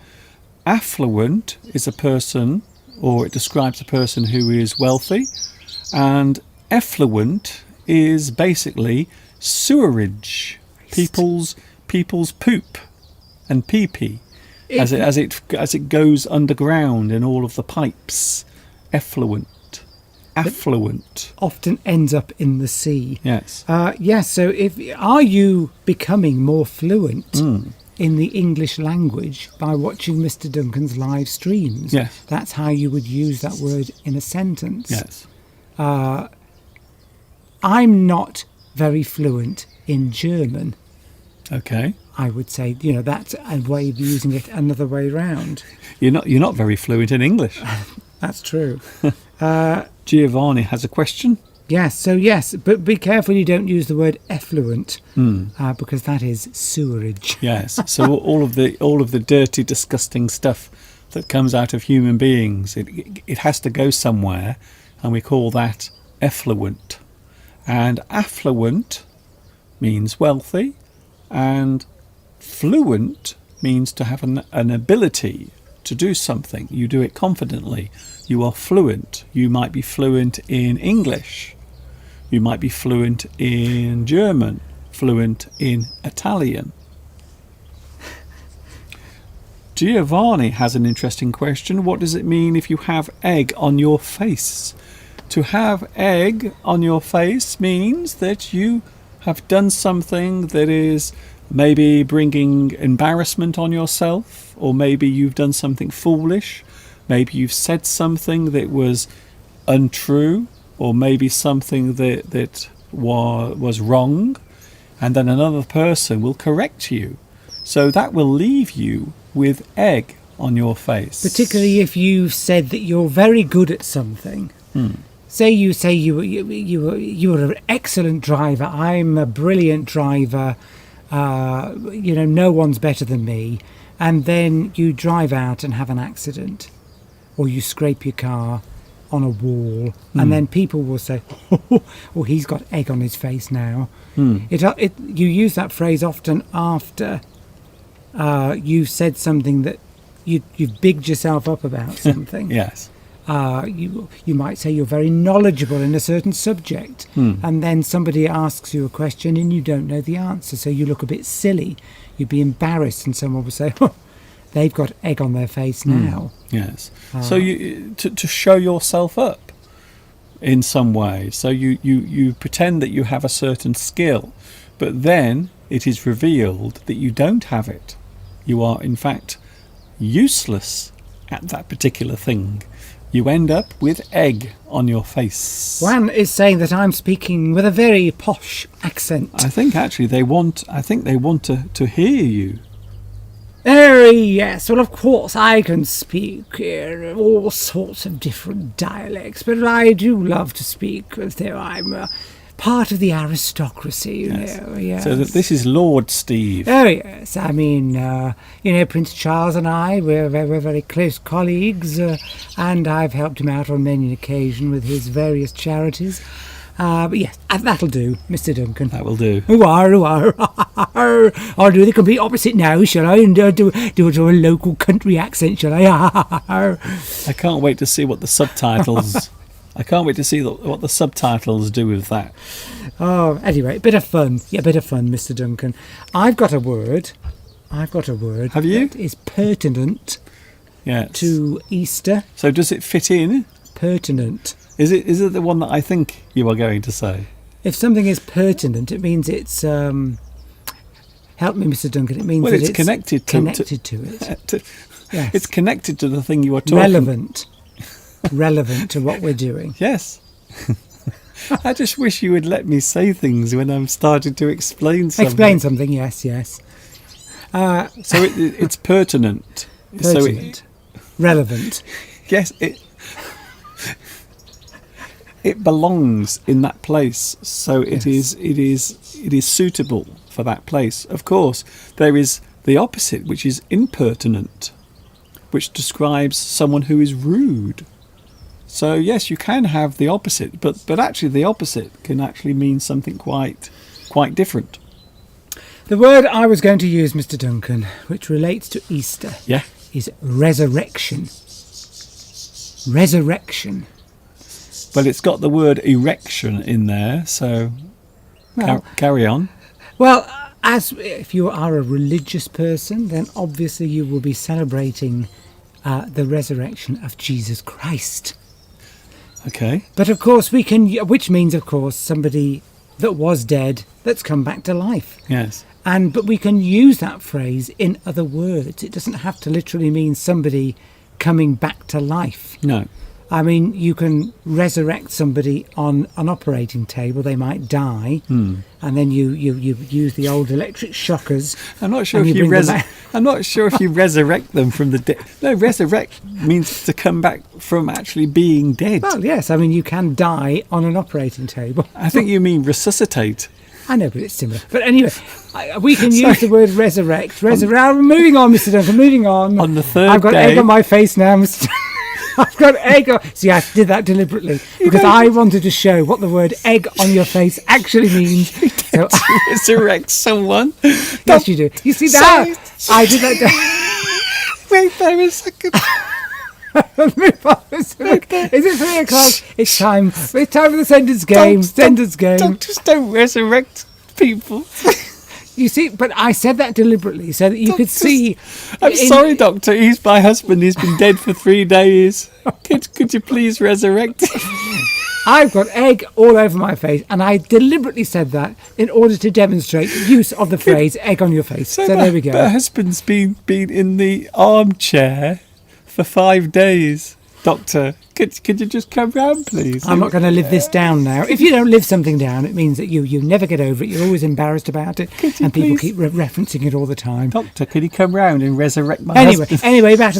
[SPEAKER 1] Affluent is a person, or it describes a person who is wealthy. And effluent is basically sewerage. People's poop and pee-pee as it goes underground in all of the pipes. Effluent. Affluent.
[SPEAKER 2] Often ends up in the sea.
[SPEAKER 1] Yes.
[SPEAKER 2] Yes, so are you becoming more fluent in the English language by watching Mr. Duncan's live streams?
[SPEAKER 1] Yes.
[SPEAKER 2] That's how you would use that word in a sentence.
[SPEAKER 1] Yes.
[SPEAKER 2] I'm not very fluent in German.
[SPEAKER 1] Okay.
[SPEAKER 2] I would say, that's a way of using it another way round.
[SPEAKER 1] You're not very fluent in English.
[SPEAKER 2] That's true.
[SPEAKER 1] Giovanni has a question.
[SPEAKER 2] Yes, but be careful you don't use the word effluent, because that is sewerage.
[SPEAKER 1] Yes. So all of the dirty, disgusting stuff that comes out of human beings, it has to go somewhere, and we call that effluent. And affluent means wealthy, and fluent means to have an ability to do something. You do it confidently. You are fluent. You might be fluent in English. You might be fluent in German, fluent in Italian. Giovanni has an interesting question. What does it mean if you have egg on your face? To have egg on your face means that you have done something that is maybe bringing embarrassment on yourself, or maybe you've done something foolish, maybe you've said something that was untrue, or maybe something that was wrong, and then another person will correct you. So that will leave you with egg on your face.
[SPEAKER 2] Particularly if you've said that you're very good at something. Say you were an excellent driver. I'm a brilliant driver. No one's better than me. And then you drive out and have an accident, or you scrape your car, on a wall, and then people will say, "Oh, he's got egg on his face now." You use that phrase often after you've said something that you've bigged yourself up about something.
[SPEAKER 1] Yes.
[SPEAKER 2] You might say you're very knowledgeable in a certain subject, and then somebody asks you a question and you don't know the answer, so you look a bit silly. You'd be embarrassed, and someone would say, "Oh, they've got egg on their face now."
[SPEAKER 1] Yes. So you to show yourself up in some way. So you pretend that you have a certain skill, but then it is revealed that you don't have it. You are in fact useless at that particular thing. You end up with egg on your face.
[SPEAKER 2] One is saying that I'm speaking with a very posh accent.
[SPEAKER 1] I think actually they want to hear you.
[SPEAKER 2] Oh, yes. Well, of course, I can speak all sorts of different dialects, but I do love to speak as though I'm part of the aristocracy, you know. Yes.
[SPEAKER 1] So that this is Lord Steve.
[SPEAKER 2] Oh, yes. I mean, Prince Charles and I, we're very close colleagues, and I've helped him out on many an occasion with his various charities. But yes, that'll do, Mr. Duncan.
[SPEAKER 1] That will do.
[SPEAKER 2] I'll do the complete opposite now, shall I? And do a local country accent, shall I?
[SPEAKER 1] I can't wait to see what the subtitles. I can't wait to see what the subtitles do with that.
[SPEAKER 2] Oh, anyway, bit of fun. Yeah, bit of fun, Mr. Duncan. I've got a word.
[SPEAKER 1] Have you?
[SPEAKER 2] That is pertinent
[SPEAKER 1] Yes.
[SPEAKER 2] to Easter.
[SPEAKER 1] So does it fit in?
[SPEAKER 2] Pertinent.
[SPEAKER 1] Is it the one that I think you are going to say?
[SPEAKER 2] If something is pertinent, it means it's. Help me, Mr. Duncan. It means
[SPEAKER 1] Well,
[SPEAKER 2] that
[SPEAKER 1] it's connected to
[SPEAKER 2] it. Yes.
[SPEAKER 1] It's connected to the thing you are talking.
[SPEAKER 2] Relevant to what we're doing.
[SPEAKER 1] Yes. I just wish you would let me say things when I'm starting to explain something.
[SPEAKER 2] Explain something. Yes.
[SPEAKER 1] So it's pertinent.
[SPEAKER 2] Pertinent. Relevant.
[SPEAKER 1] Yes. It belongs in that place, so it is suitable for that place. Of course, there is the opposite, which is impertinent, which describes someone who is rude. So yes, you can have the opposite, but actually the opposite can actually mean something quite different.
[SPEAKER 2] The word I was going to use, Mr. Duncan, which relates to Easter,
[SPEAKER 1] Yeah.
[SPEAKER 2] is resurrection. Resurrection.
[SPEAKER 1] Well, it's got the word erection in there, so
[SPEAKER 2] Well,
[SPEAKER 1] carry on.
[SPEAKER 2] Well, as if you are a religious person, then obviously you will be celebrating the resurrection of Jesus Christ.
[SPEAKER 1] Okay.
[SPEAKER 2] But of course we can, which means of course somebody that was dead that's come back to life.
[SPEAKER 1] Yes.
[SPEAKER 2] But we can use that phrase in other words. It doesn't have to literally mean somebody coming back to life.
[SPEAKER 1] No.
[SPEAKER 2] I mean, you can resurrect somebody on an operating table. They might die, and then you use the old electric shockers.
[SPEAKER 1] I'm not sure
[SPEAKER 2] and
[SPEAKER 1] if you
[SPEAKER 2] bring them back.
[SPEAKER 1] I'm not sure if you resurrect them from the dead. No, resurrect means to come back from actually being dead.
[SPEAKER 2] Well, yes. I mean, you can die on an operating table.
[SPEAKER 1] I think you mean resuscitate.
[SPEAKER 2] I know, but it's similar. But anyway, we can use the word resurrect. Moving on, Mr. Duncan. Moving on.
[SPEAKER 1] On the third
[SPEAKER 2] I've got
[SPEAKER 1] day,
[SPEAKER 2] egg on my face now, Mr. I've got egg on. See, I did that deliberately because I wanted to show what the word egg on your face actually means. So,
[SPEAKER 1] resurrect someone.
[SPEAKER 2] yes, you do. You see that? I did that.
[SPEAKER 1] Wait there a second.
[SPEAKER 2] Move on. Is it 3 o'clock? It's time. It's time for the sentence game. Sentence game.
[SPEAKER 1] Doctors don't resurrect people.
[SPEAKER 2] You see, but I said that deliberately so that you could see.
[SPEAKER 1] I'm sorry, Doctor. He's my husband. He's been dead for 3 days. Could you please resurrect him?
[SPEAKER 2] I've got egg all over my face, and I deliberately said that in order to demonstrate the use of the phrase egg on your face. So there we go.
[SPEAKER 1] My husband's been in the armchair for 5 days. Doctor, could you just come round, please?
[SPEAKER 2] I'm not going to live this down now. If you don't live something down, it means that you never get over it. You're always embarrassed about it, and people keep referencing it all the time.
[SPEAKER 1] Doctor, could you come round and resurrect my husband?
[SPEAKER 2] Anyway, back to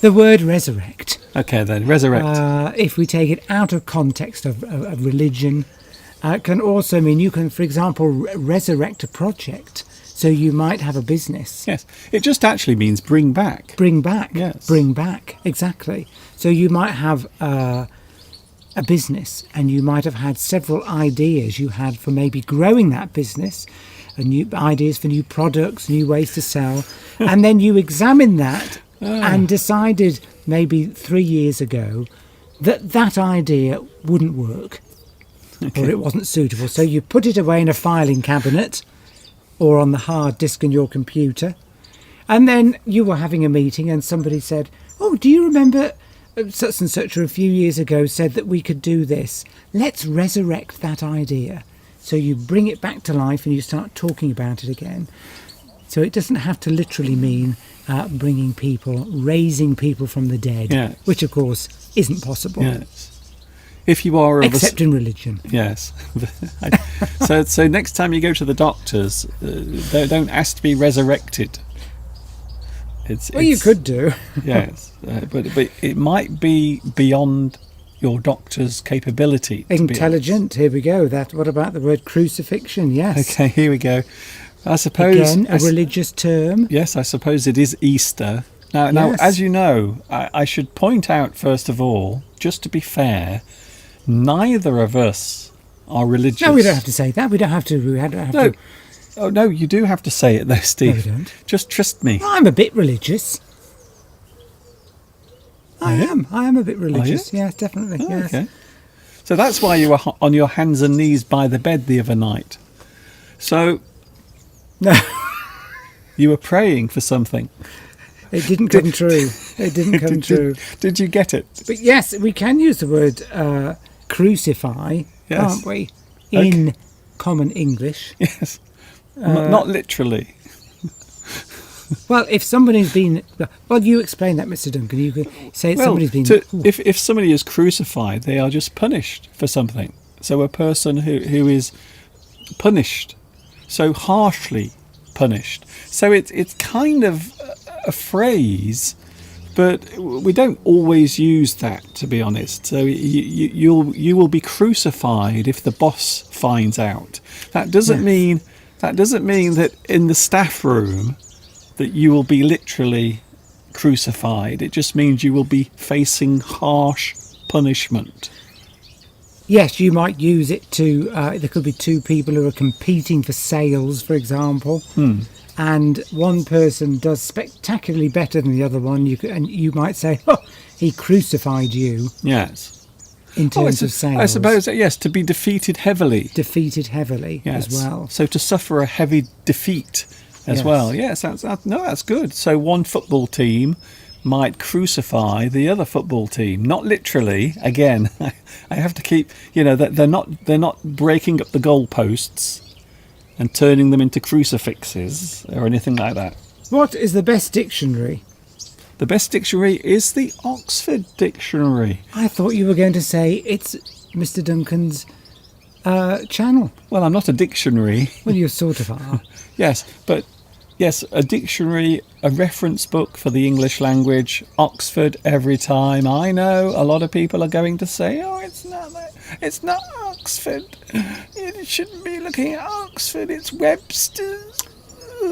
[SPEAKER 2] the word resurrect.
[SPEAKER 1] Okay, then, resurrect.
[SPEAKER 2] If we take it out of context of religion, it can also mean you can, for example, resurrect a project. So you might have a business.
[SPEAKER 1] Yes, it just actually means bring back.
[SPEAKER 2] Bring back.
[SPEAKER 1] Yes.
[SPEAKER 2] Bring back, exactly. So you might have a business, and you might have had several ideas you had for maybe growing that business, and new ideas for new products, new ways to sell, and then you examined that and decided maybe 3 years ago that that idea wouldn't work, or it wasn't suitable. So you put it away in a filing cabinet or on the hard disk in your computer, and then you were having a meeting and somebody said, "Oh, do you remember such and such a few years ago said that we could do this? Let's resurrect that idea." So you bring it back to life and you start talking about it again. So it doesn't have to literally mean raising people from the dead,
[SPEAKER 1] Yes.
[SPEAKER 2] which of course isn't possible,
[SPEAKER 1] Yes. If you are of
[SPEAKER 2] except in religion.
[SPEAKER 1] Yes. So next time you go to the doctors, they don't ask to be resurrected.
[SPEAKER 2] Well, you could do.
[SPEAKER 1] Yes, but it might be beyond your doctor's capability. to be
[SPEAKER 2] Intelligent, here we go. What about the word crucifixion? Yes.
[SPEAKER 1] honest. Okay, here we go. I suppose
[SPEAKER 2] Again, a religious term.
[SPEAKER 1] Yes, I suppose it is Easter. Now,
[SPEAKER 2] Yes.
[SPEAKER 1] as you know, I should point out first of all, just to be fair, neither of us are religious.
[SPEAKER 2] No, we don't have to say that. We don't have to. We don't have
[SPEAKER 1] No.
[SPEAKER 2] to.
[SPEAKER 1] Oh no, you do have to say it though, Steve.
[SPEAKER 2] No, we don't.
[SPEAKER 1] Just trust me.
[SPEAKER 2] I'm a bit religious. I
[SPEAKER 1] you?
[SPEAKER 2] am. I am a bit religious.
[SPEAKER 1] you?
[SPEAKER 2] Yes, definitely.
[SPEAKER 1] Oh,
[SPEAKER 2] Yes.
[SPEAKER 1] okay. So that's why you were on your hands and knees by the bed the other night. So
[SPEAKER 2] No,
[SPEAKER 1] you were praying for something.
[SPEAKER 2] it didn't come true. It didn't come true.
[SPEAKER 1] Did you get it?
[SPEAKER 2] But yes, we can use the word crucify,
[SPEAKER 1] Yes.
[SPEAKER 2] can't we?
[SPEAKER 1] Okay.
[SPEAKER 2] In common English.
[SPEAKER 1] Yes. Not literally.
[SPEAKER 2] Well, if somebody's been... Well, you explain that, Mr. Duncan. You could say somebody's been...
[SPEAKER 1] If somebody is crucified, they are just punished for something. So a person who is punished, so harshly punished. So it's kind of a phrase, but we don't always use that, to be honest. So you will be crucified if the boss finds out. That doesn't mean that in the staff room that you will be literally crucified. It just means you will be facing harsh punishment.
[SPEAKER 2] Yes, you might use it to... there could be two people who are competing for sales, for example, and one person does spectacularly better than the other one. And you might say, "Oh, he crucified you,"
[SPEAKER 1] Yes.
[SPEAKER 2] in terms of sales.
[SPEAKER 1] I suppose that, yes, to be defeated heavily.
[SPEAKER 2] Defeated heavily
[SPEAKER 1] Yes.
[SPEAKER 2] as well.
[SPEAKER 1] So to suffer a heavy defeat as
[SPEAKER 2] Yes.
[SPEAKER 1] well. Yes, that's good. So one football team might crucify the other football team, not literally. Again, I have to keep, that they're not breaking up the goalposts and turning them into crucifixes or anything like that.
[SPEAKER 2] What is the best dictionary?
[SPEAKER 1] The best dictionary is the Oxford Dictionary.
[SPEAKER 2] I thought you were going to say it's Mr. Duncan's channel.
[SPEAKER 1] Well, I'm not a dictionary.
[SPEAKER 2] Well, you sort of are.
[SPEAKER 1] Yes, but yes, a dictionary, a reference book for the English language, Oxford every time. I know a lot of people are going to say, "Oh, it's not Oxford. You shouldn't be looking at Oxford. It's Webster's."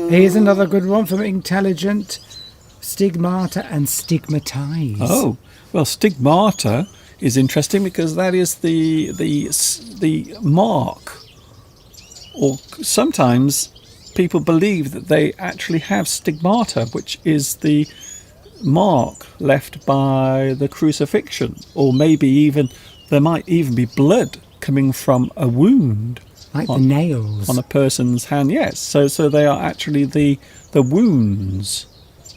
[SPEAKER 2] Here's another good one from Intelligent. Stigmata and stigmatise.
[SPEAKER 1] Oh, well, stigmata is interesting because that is the mark, or sometimes people believe that they actually have stigmata, which is the mark left by the crucifixion, or maybe even there might even be blood coming from a wound
[SPEAKER 2] Like the nails.
[SPEAKER 1] on a person's hand. Yes, so they are actually the wounds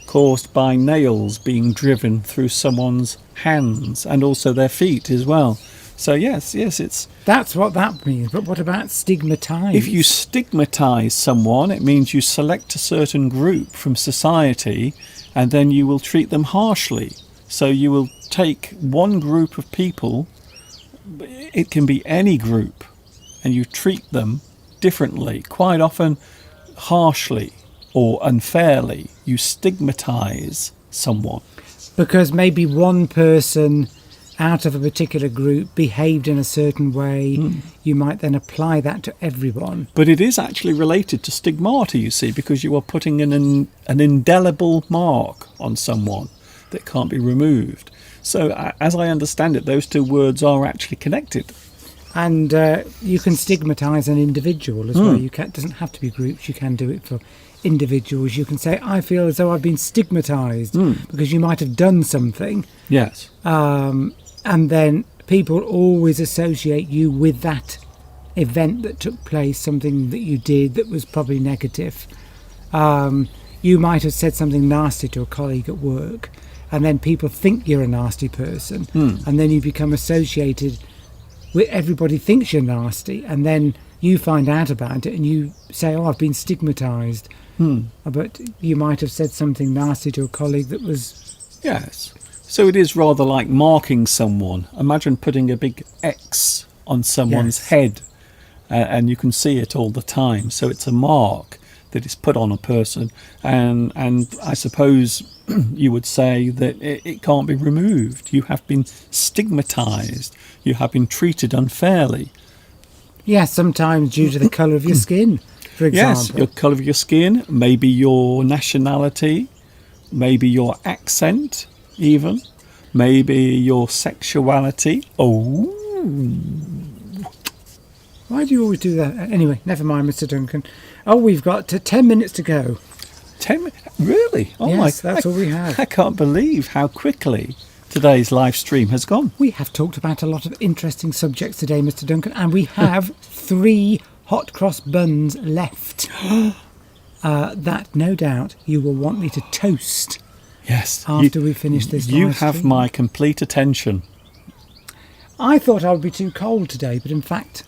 [SPEAKER 1] caused by nails being driven through someone's hands and also their feet as well. So yes, it's...
[SPEAKER 2] That's what that means. But what about stigmatise?
[SPEAKER 1] If you stigmatise someone, it means you select a certain group from society and then you will treat them harshly. So you will take one group of people, it can be any group, and you treat them differently, quite often harshly or unfairly. You stigmatise someone.
[SPEAKER 2] Because maybe one person out of a particular group behaved in a certain way, you might then apply that to everyone.
[SPEAKER 1] But it is actually related to stigmata, you see, because you are putting an indelible mark on someone that can't be removed. So, as I understand it, those two words are actually connected.
[SPEAKER 2] And you can stigmatise an individual as well. It doesn't have to be groups. You can do it for individuals. You can say, I feel as though I've been stigmatised because you might have done something.
[SPEAKER 1] Yes.
[SPEAKER 2] And then people always associate you with that event that took place, something that you did that was probably negative. You might have said something nasty to a colleague at work, and then people think you're a nasty person, and then you become associated with everybody thinks you're nasty, and then you find out about it and you say, oh, I've been stigmatised. But you might have said something nasty to a colleague that was...
[SPEAKER 1] Yes. So it is rather like marking someone. Imagine putting a big X on someone's
[SPEAKER 2] Yes.
[SPEAKER 1] head, and you can see it all the time. So it's a mark that is put on a person, and I suppose you would say that it can't be removed. You have been stigmatised. You have been treated unfairly.
[SPEAKER 2] Yeah, sometimes due to the colour of your skin, for example.
[SPEAKER 1] Yes, your colour of your skin, maybe your nationality, maybe your accent, even, maybe your sexuality. Oh.
[SPEAKER 2] Why do you always do that? Anyway, never mind, Mr. Duncan. Oh, we've got 10 minutes to go.
[SPEAKER 1] 10 minutes? Really? Oh
[SPEAKER 2] Yes,
[SPEAKER 1] my!
[SPEAKER 2] that's all we have.
[SPEAKER 1] I can't believe how quickly today's live stream has gone.
[SPEAKER 2] We have talked about a lot of interesting subjects today, Mr. Duncan, and we have 3 hot cross buns left that no doubt you will want me to toast
[SPEAKER 1] Yes.
[SPEAKER 2] after we finish this
[SPEAKER 1] You
[SPEAKER 2] live
[SPEAKER 1] have
[SPEAKER 2] stream.
[SPEAKER 1] my complete attention.
[SPEAKER 2] I thought I would be too cold today, but in fact,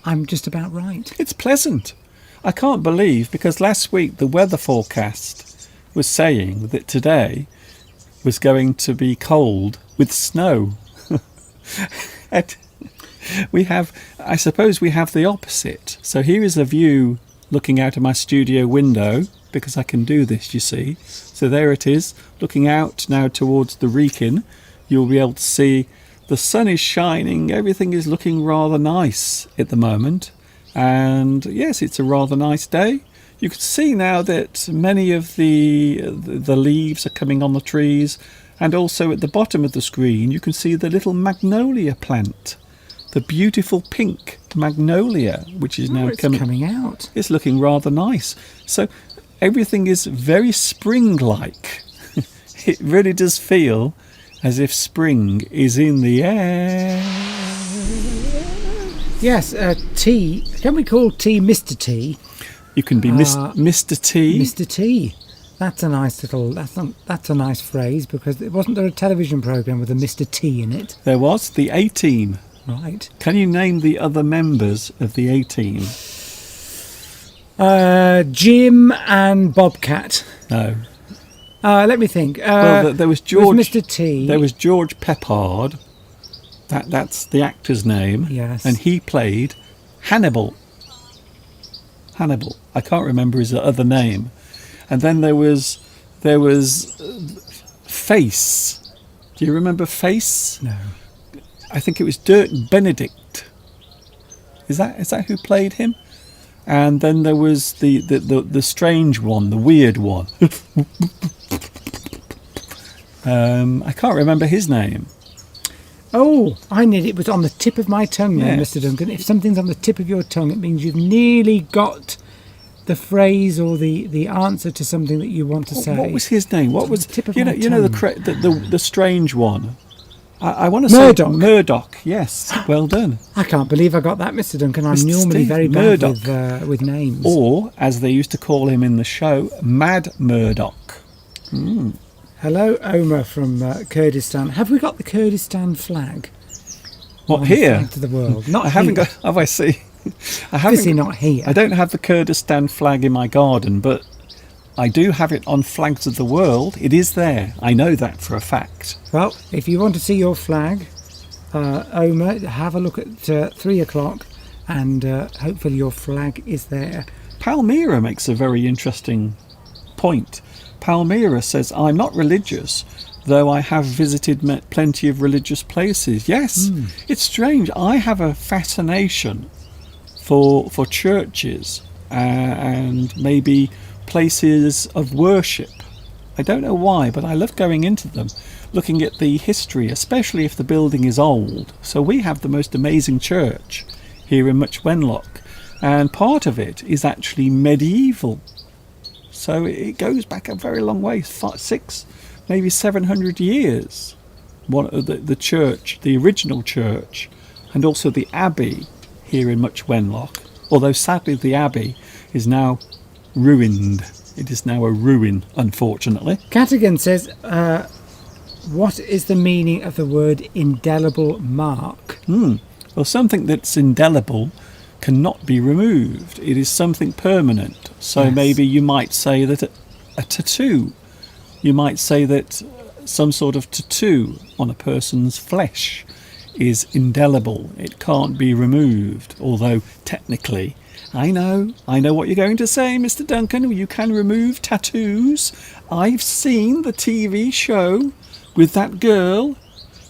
[SPEAKER 2] I'm just about right.
[SPEAKER 1] It's pleasant. I can't believe, because last week the weather forecast was saying that today was going to be cold with snow. And I suppose we have the opposite. So here is a view looking out of my studio window, because I can do this, you see. So there it is, looking out now towards the Wrekin. You'll be able to see the sun is shining, everything is looking rather nice at the moment. And yes, it's a rather nice day. You can see now that many of the leaves are coming on the trees, and also at the bottom of the screen you can see the little magnolia plant, the beautiful pink magnolia, which is now
[SPEAKER 2] It's coming out.
[SPEAKER 1] It's looking rather nice. So everything is very spring-like. It really does feel as if spring is in the air.
[SPEAKER 2] Yes, T. Can we call T Mr. T?
[SPEAKER 1] You can be Mr. T.
[SPEAKER 2] Mr. T. That's a nice little. That's a nice phrase, because wasn't there a television program with a Mr. T in it?
[SPEAKER 1] There was the A-Team.
[SPEAKER 2] Right.
[SPEAKER 1] Can you name the other members of the A-Team?
[SPEAKER 2] Jim and Bobcat.
[SPEAKER 1] No.
[SPEAKER 2] Let me think.
[SPEAKER 1] Well, there was George.
[SPEAKER 2] With Mr. T.
[SPEAKER 1] There was George Peppard. That's the actor's name.
[SPEAKER 2] Yes.
[SPEAKER 1] And he played Hannibal. Hannibal. I can't remember his other name. And then there was Face. Do you remember Face?
[SPEAKER 2] No.
[SPEAKER 1] I think it was Dirk Benedict. Is that who played him? And then there was the strange one, the weird one. I can't remember his name.
[SPEAKER 2] Oh, I knew it was on the tip of my tongue there,
[SPEAKER 1] Yes.
[SPEAKER 2] Mr. Duncan. If something's on the tip of your tongue, it means you've nearly got the phrase or the answer to something that you want to say.
[SPEAKER 1] What was his name? What was
[SPEAKER 2] tip of
[SPEAKER 1] you
[SPEAKER 2] my
[SPEAKER 1] know
[SPEAKER 2] tongue.
[SPEAKER 1] the strange one? I want to
[SPEAKER 2] Murdoch.
[SPEAKER 1] say Murdoch. Yes, well done.
[SPEAKER 2] I can't believe I got that, Mr. Duncan. I'm
[SPEAKER 1] Mr.
[SPEAKER 2] normally
[SPEAKER 1] Steve
[SPEAKER 2] very bad
[SPEAKER 1] Murdoch.
[SPEAKER 2] with names.
[SPEAKER 1] Or, as they used to call him in the show, Mad Murdoch.
[SPEAKER 2] Hello, Omar from Kurdistan. Have we got the Kurdistan flag?
[SPEAKER 1] What,
[SPEAKER 2] on
[SPEAKER 1] here?
[SPEAKER 2] The flag to the world. Not
[SPEAKER 1] I haven't
[SPEAKER 2] here.
[SPEAKER 1] got. Have I see? I haven't.
[SPEAKER 2] Obviously not here.
[SPEAKER 1] I don't have the Kurdistan flag in my garden, but I do have it on Flags of the World. It is there. I know that for a fact.
[SPEAKER 2] Well, if you want to see your flag, Omar, have a look at 3 o'clock, and hopefully your flag is there.
[SPEAKER 1] Palmyra makes a very interesting point. Palmyra says, I'm not religious, though I have visited plenty of religious places. Yes, it's strange. I have a fascination for churches and maybe places of worship. I don't know why, but I love going into them, looking at the history, especially if the building is old. So we have the most amazing church here in Much Wenlock, and part of it is actually medieval. So it goes back a very long way, 6, maybe 700 years. The church, the original church, and also the abbey here in Much Wenlock. Although sadly the abbey is now ruined. It is now a ruin, unfortunately.
[SPEAKER 2] Cadogan says, what is the meaning of the word indelible mark?
[SPEAKER 1] Well, something that's indelible cannot be removed. It is something permanent. So
[SPEAKER 2] Yes.
[SPEAKER 1] maybe you might say that a tattoo. You might say that some sort of tattoo on a person's flesh is indelible. It can't be removed. Although technically, I know what you're going to say, Mr. Duncan. You can remove tattoos. I've seen the TV show with that girl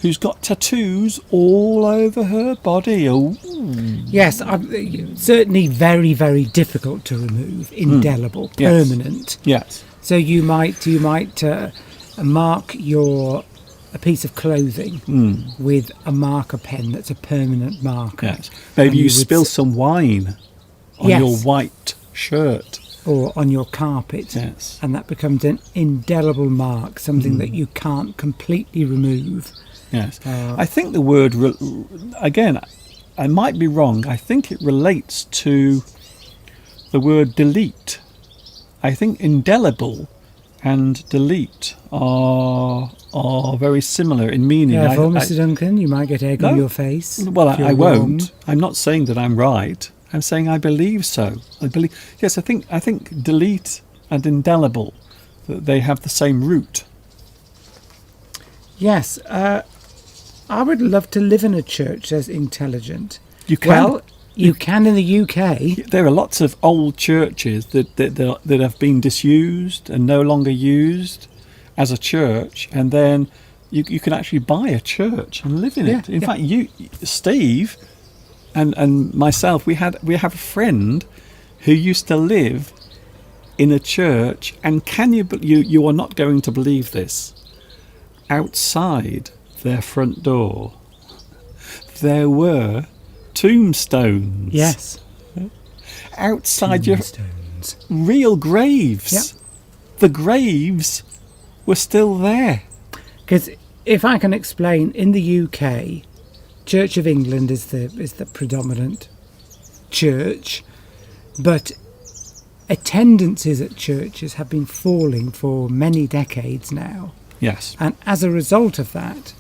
[SPEAKER 1] who's got tattoos all over her body. Oh,
[SPEAKER 2] Yes, certainly very, very difficult to remove. Indelible,
[SPEAKER 1] Yes.
[SPEAKER 2] permanent.
[SPEAKER 1] yes.
[SPEAKER 2] So you might mark a piece of clothing with a marker pen that's a permanent marker.
[SPEAKER 1] Yes. Maybe
[SPEAKER 2] And
[SPEAKER 1] you
[SPEAKER 2] would
[SPEAKER 1] spill some wine on
[SPEAKER 2] Yes.
[SPEAKER 1] your white shirt.
[SPEAKER 2] or on your carpet,
[SPEAKER 1] Yes.
[SPEAKER 2] and that becomes an indelible mark, something that you can't completely remove.
[SPEAKER 1] Yes. I think the word, again, I might be wrong. I think it relates to the word delete. I think indelible and delete are very similar in meaning.
[SPEAKER 2] Careful, Mr. Duncan, you might get egg
[SPEAKER 1] No.
[SPEAKER 2] on your face.
[SPEAKER 1] Well,
[SPEAKER 2] if you're
[SPEAKER 1] I won't.
[SPEAKER 2] wrong.
[SPEAKER 1] I'm not saying that I'm right. I'm saying I believe so. I believe. Yes, I think delete and indelible, they have the same root.
[SPEAKER 2] Yes, I would love to live in a church that's intelligent.
[SPEAKER 1] You can.
[SPEAKER 2] Well, you can in the UK.
[SPEAKER 1] There are lots of old churches that have been disused and no longer used as a church, and then you can actually buy a church and live in it. In fact, Steve, and myself, we have a friend who used to live in a church, and you are not going to believe this. Outside their front door, there were tombstones.
[SPEAKER 2] Yes.
[SPEAKER 1] Outside
[SPEAKER 2] Tombstones.
[SPEAKER 1] real graves.
[SPEAKER 2] Yep.
[SPEAKER 1] The graves were still there.
[SPEAKER 2] Because if I can explain, in the UK, Church of England is the predominant church, but attendances at churches have been falling for many decades now.
[SPEAKER 1] Yes.
[SPEAKER 2] And as a result of that,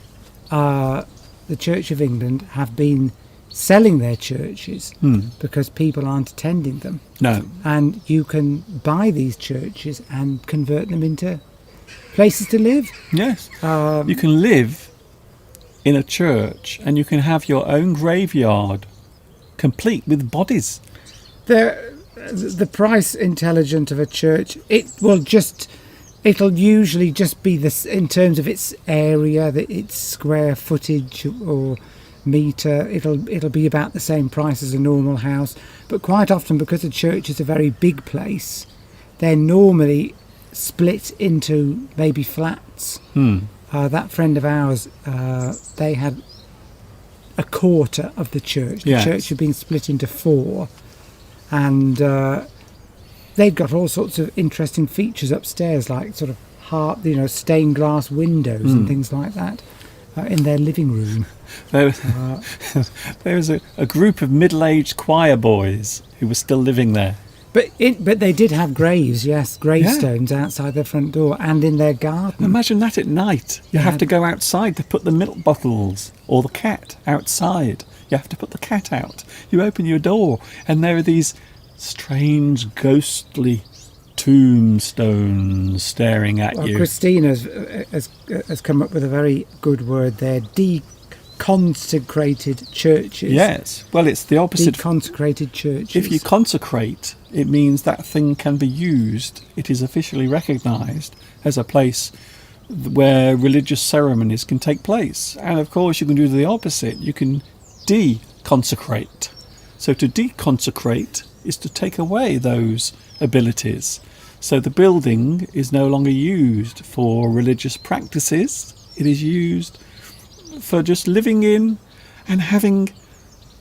[SPEAKER 2] the Church of England have been selling their churches because people aren't attending them.
[SPEAKER 1] No.
[SPEAKER 2] And you can buy these churches and convert them into places to live.
[SPEAKER 1] Yes. You can live in a church and you can have your own graveyard complete with bodies.
[SPEAKER 2] The price intelligent of a church, it'll usually just be this in terms of its area, its square footage or meter. It'll be about the same price as a normal house, but quite often, because a church is a very big place, they're normally split into maybe flats. That friend of ours, they had a quarter of the church. The
[SPEAKER 1] Yes.
[SPEAKER 2] church had been split into 4, and they've got all sorts of interesting features upstairs, like sort of stained glass windows and things like that in their living room.
[SPEAKER 1] There was a group of middle-aged choir boys who were still living there.
[SPEAKER 2] But they did have graves, yes, gravestones outside their front door and in their garden.
[SPEAKER 1] Imagine that at night. You have to go outside to put the milk bottles or the cat outside. You have to put the cat out. You open your door and there are these strange, ghostly tombstones staring at you.
[SPEAKER 2] Christina has come up with a very good word there. Deconsecrated churches.
[SPEAKER 1] Yes. Well, it's the opposite.
[SPEAKER 2] Deconsecrated churches.
[SPEAKER 1] If you consecrate, it means that thing can be used. It is officially recognised as a place where religious ceremonies can take place. And of course, you can do the opposite. You can deconsecrate. So to deconsecrate is to take away those abilities. So the building is no longer used for religious practices. It is used for just living in and having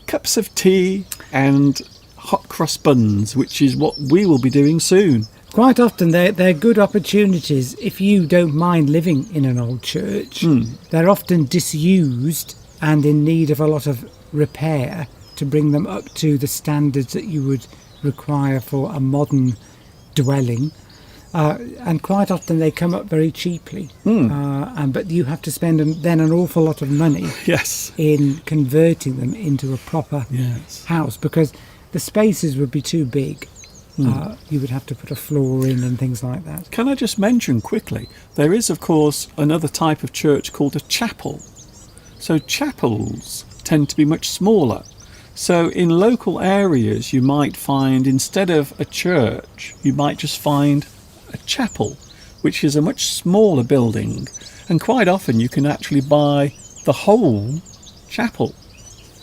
[SPEAKER 1] cups of tea and hot cross buns, which is what we will be doing soon.
[SPEAKER 2] Quite often they're good opportunities if you don't mind living in an old church. They're often disused and in need of a lot of repair to bring them up to the standards that you would require for a modern dwelling. And quite often they come up very cheaply. But you have to spend then an awful lot of money
[SPEAKER 1] Yes.
[SPEAKER 2] in converting them into a proper
[SPEAKER 1] Yes.
[SPEAKER 2] house, because the spaces would be too big. You would have to put a floor in and things like that.
[SPEAKER 1] Can I just mention quickly, there is, of course, another type of church called a chapel. So chapels tend to be much smaller. So in local areas, you might find, instead of a church, you might just find a chapel, which is a much smaller building. And quite often you can actually buy the whole chapel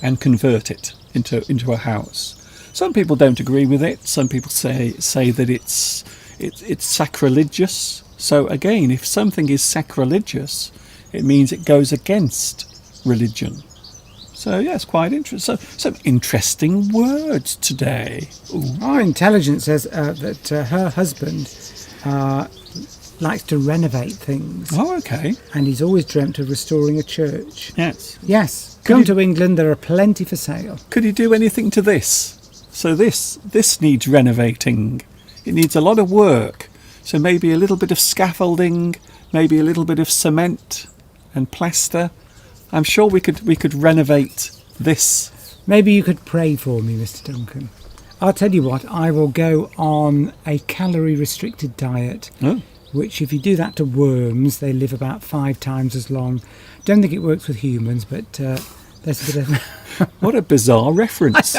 [SPEAKER 1] and convert it into a house. Some people don't agree with it. Some people say that it's sacrilegious. So again, if something is sacrilegious, it means it goes against religion. So yes, quite interesting. So some interesting words today. Ooh.
[SPEAKER 2] Our intelligence says that her husband likes to renovate things,
[SPEAKER 1] Oh, okay.
[SPEAKER 2] and he's always dreamt of restoring a church.
[SPEAKER 1] Yes.
[SPEAKER 2] Yes,
[SPEAKER 1] Could
[SPEAKER 2] come
[SPEAKER 1] you-
[SPEAKER 2] to England, there are plenty for sale.
[SPEAKER 1] Could he do anything to this? So this needs renovating. It needs a lot of work. So maybe a little bit of scaffolding, maybe a little bit of cement and plaster. I'm sure we could renovate this.
[SPEAKER 2] Maybe you could pray for me, Mr. Duncan. I'll tell you what, I will go on a calorie-restricted diet,
[SPEAKER 1] Oh.
[SPEAKER 2] which if you do that to worms, they live about 5 times as long. Don't think it works with humans, but there's a bit of...
[SPEAKER 1] What a bizarre reference.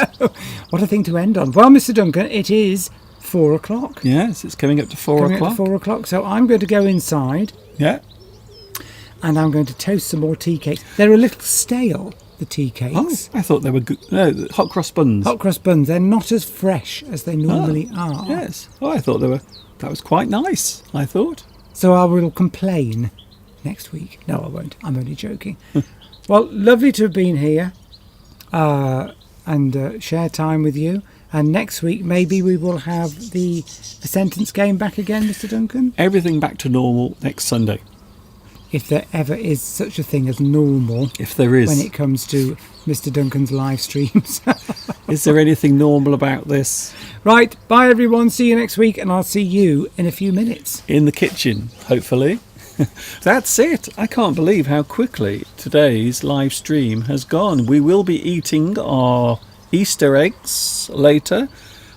[SPEAKER 2] What a thing to end on. Well, Mr. Duncan, it is 4 o'clock.
[SPEAKER 1] Yes, it's coming up to 4
[SPEAKER 2] Coming up to
[SPEAKER 1] o'clock.
[SPEAKER 2] 4 o'clock, so I'm going to go inside
[SPEAKER 1] Yeah.
[SPEAKER 2] and I'm going to toast some more tea cakes. They're a little stale, the tea
[SPEAKER 1] Oh,
[SPEAKER 2] cakes.
[SPEAKER 1] I thought they were good. No, the hot cross buns.
[SPEAKER 2] Hot cross buns, they're not as fresh as they normally are.
[SPEAKER 1] Yes. Oh, I thought that was quite nice, I thought.
[SPEAKER 2] So I will complain next week. No, I won't. I'm only joking. Well, lovely to have been here and share time with you. And next week, maybe we will have the sentence game back again, Mr. Duncan.
[SPEAKER 1] Everything back to normal next Sunday,
[SPEAKER 2] If there ever is such a thing as normal
[SPEAKER 1] if there is.
[SPEAKER 2] when it comes to Mr. Duncan's live streams.
[SPEAKER 1] Is there anything normal about this?
[SPEAKER 2] Right, bye everyone. See you next week, and I'll see you in a few minutes.
[SPEAKER 1] In the kitchen, hopefully. That's it. I can't believe how quickly today's live stream has gone. We will be eating our Easter eggs later,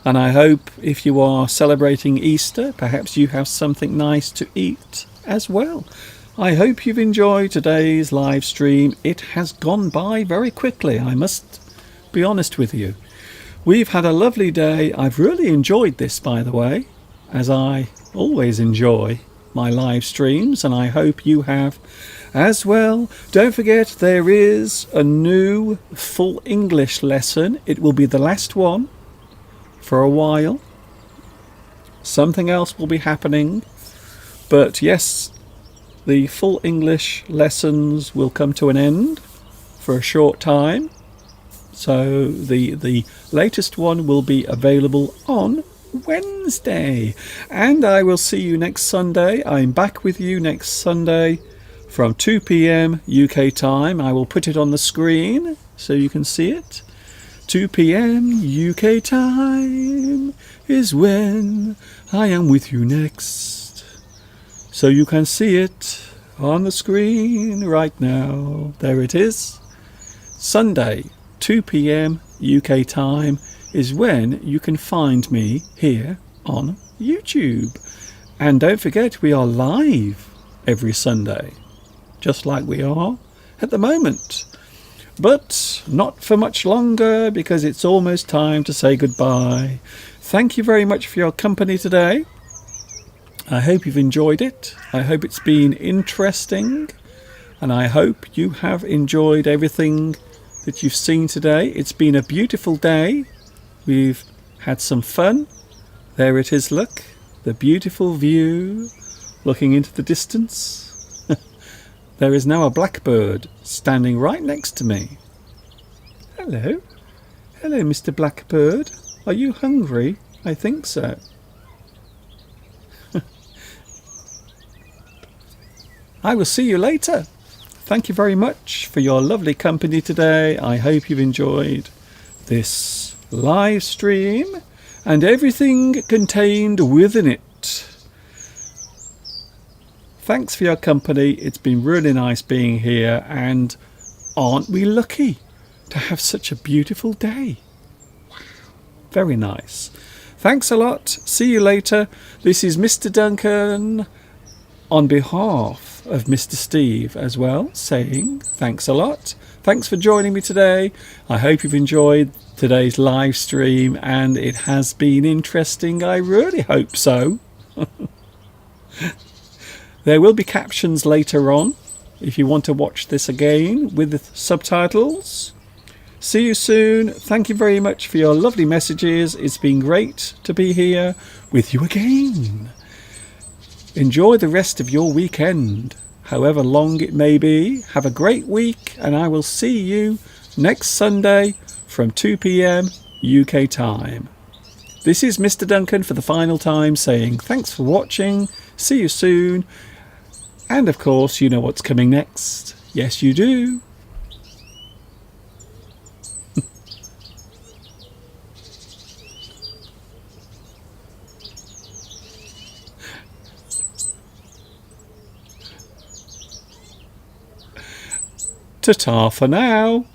[SPEAKER 1] and I hope if you are celebrating Easter, perhaps you have something nice to eat as well. I hope you've enjoyed today's live stream. It has gone by very quickly, I must be honest with you. We've had a lovely day. I've really enjoyed this, by the way, as I always enjoy my live streams, and I hope you have as well. Don't forget, there is a new full English lesson. It will be the last one for a while. Something else will be happening, but yes, the full English lessons will come to an end for a short time. So the latest one will be available on Wednesday, and I will see you next Sunday. I'm back with you next Sunday from 2 p.m. UK time. I will put it on the screen so you can see it. 2 p.m. UK time is when I am with you next, so you can see it on the screen right now. There it is. Sunday 2 p.m. UK time is when you can find me here on YouTube. And don't forget, we are live every Sunday, just like we are at the moment. But not for much longer, because it's almost time to say goodbye. Thank you very much for your company today. I hope you've enjoyed it. I hope it's been interesting. And I hope you have enjoyed everything that you've seen today. It's been a beautiful day. We've had some fun. There it is, look. the beautiful view looking into the distance. There is now a blackbird standing right next to me. Hello. Hello, Mr. Blackbird. Are you hungry? I think so. I will see you later. Thank you very much for your lovely company today. I hope you've enjoyed this live stream and everything contained within it. Thanks for your company. It's been really nice being here, and aren't we lucky to have such a beautiful day? Wow. Very nice. Thanks a lot. See you later. This is Mr. Duncan on behalf of Mr. Steve as well, saying thanks a lot. Thanks for joining me today. I hope you've enjoyed today's live stream and it has been interesting. I really hope so. There will be captions later on if you want to watch this again with the subtitles. See you soon. Thank you very much for your lovely messages. It's been great to be here with you again. Enjoy the rest of your weekend, however long it may be. Have a great week, and I will see you next Sunday from 2 p.m. UK time. This is Mr. Duncan for the final time saying thanks for watching. See you soon. And of course, you know what's coming next. Yes, you do. Ta-ta for now.